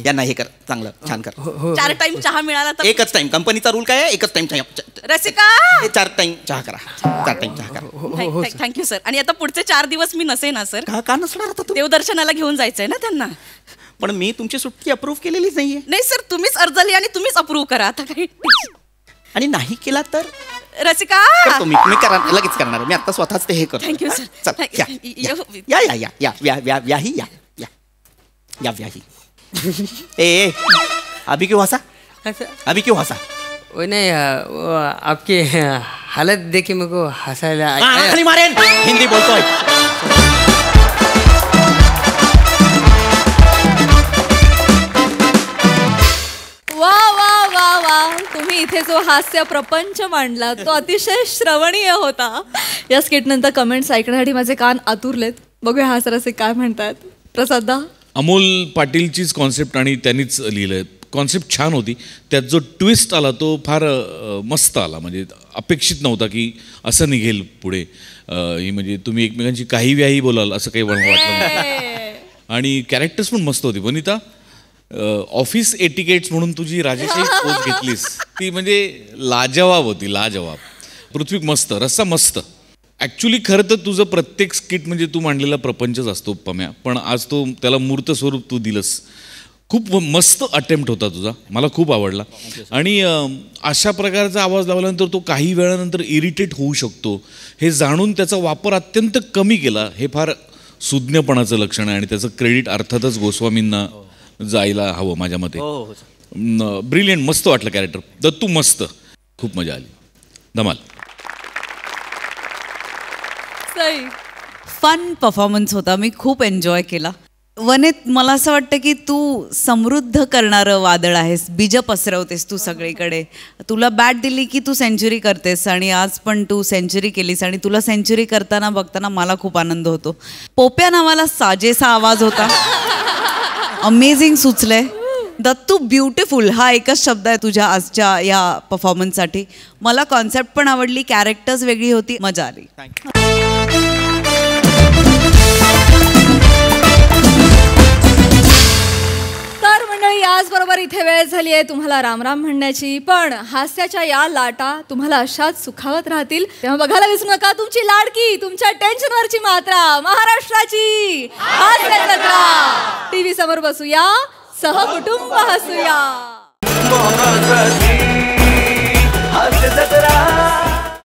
यांना हे कर चांगलं छान कर. 4 टाइम चहा मिळाला तर. एकच टाइम. कंपनीचा रूल काय आहे? एकच टाइम चहा. रसिका 4 टाइम चहा करा. 4 टाइम चहा करा. Thank you sir. आणि आता पुढचे 4 दिवस मी नसेन ना सर. का नसणार आता? देवदर्शनाला घेऊन जायचंय ना त्यांना. पण मी तुमची सुट्टी अप्रूव्ह केलेली नाहीये. नाही सर तुम्हीच अर्ज लिहा आणि तुम्हीच अप्रूव्ह करा. आता काही आणि नाही केला तर रसिका करतो मी करणार, लगेच करणार. मी आता स्वतःच ते हे करतो. Thank you sir. चल या या या या या या या व्याही या या या व्याही. ए अभी क्यों हंसा? अभी क्यों हंसा? वो नहीं वो आपकी हालत देखी मेरे को हंसायला खाली मारेन. हिंदी बोलतोय. वा वा वा वा, तुम्ही इथे जो हास्य प्रपंच मांडला तो अतिशय श्रवणीय होता. या स्किट नंतर कमेंट्स ऐकण्यासाठी माझे कान आतुरलेत. बघूया हा सर असे काय म्हणतात. प्रसादा, अमोल पाटीलचीच कॉन्सेप्ट आणि त्यांनीच लिहिलंय. कॉन्सेप्ट छान होती. त्यात जो ट्विस्ट आला तो फार मस्त आला. म्हणजे अपेक्षित नव्हता की असं निघेल पुढे. ही म्हणजे तुम्ही एकमेकांची काही व्याही बोलाल असं काही वाटलं नाही. आणि कॅरेक्टर्स पण मस्त होती. वनिता, ऑफिस एटिकेट्स म्हणून तुझी राजेशाही पोच घेतलीस ती म्हणजे लाजवाब होती. लाजवाब. पृथ्वी मस्त, रस्सा मस्त. ॲक्च्युली खरं तर तुझं प्रत्येक स्किट म्हणजे तू मांडलेला प्रपंचच असतो पम्या, पण आज तो त्याला मूर्त स्वरूप तू दिलंस. खूप मस्त अटेम्प्ट होता तुझा, मला खूप आवडला. आणि अशा प्रकारचा आवाज लावल्यानंतर तो काही वेळानंतर इरिटेट होऊ शकतो हे जाणून त्याचा वापर अत्यंत कमी केला हे फार सुज्ञपणाचं लक्षण आहे. आणि त्याचं क्रेडिट अर्थातच गोस्वामींना जायला हवं माझ्या मते. ब्रिलियंट, मस्त वाटलं कॅरेक्टर. दत्तू मस्त, खूप मजा आली. धमाल. फन परफॉर्मन्स होता. मी खूप एन्जॉय केला. वनेत मला असं वाटतं की तू समृद्ध करणारं वादळ आहेस. बीज पसरवतेस तू सगळीकडे. तुला बॅट दिली की तू सेंचुरी करतेस आणि आज पण तू सेंचुरी केलीस. आणि तुला सेंचुरी करताना बघताना मला खूप आनंद होतो. पोप्या नावाला साजेसा आवाज होता. अमेझिंग सुचलंय. दत्तू ब्युटिफुल हा एकच शब्द आहे तुझ्या आजच्या या परफॉर्मन्ससाठी. मला कॉन्सेप्ट पण आवडली, कॅरेक्टर्स वेगळी होती, मजा आली. तर मंडळी, याचबरोबर इथे वेळ झाली आहे तुम्हाला रामराम म्हणण्याची. पण हास्याच्या या लाटा तुम्हाला अशाच सुखावत राहतील. तेव्हा बघायला विसरू नका तुमची लाडकी, तुमच्या टेन्शनवरची मात्रा, महाराष्ट्राची हास्य जत्रा. टीव्ही समोर बसूया, सहकुटुंब हसूया. हास्य जत्रा.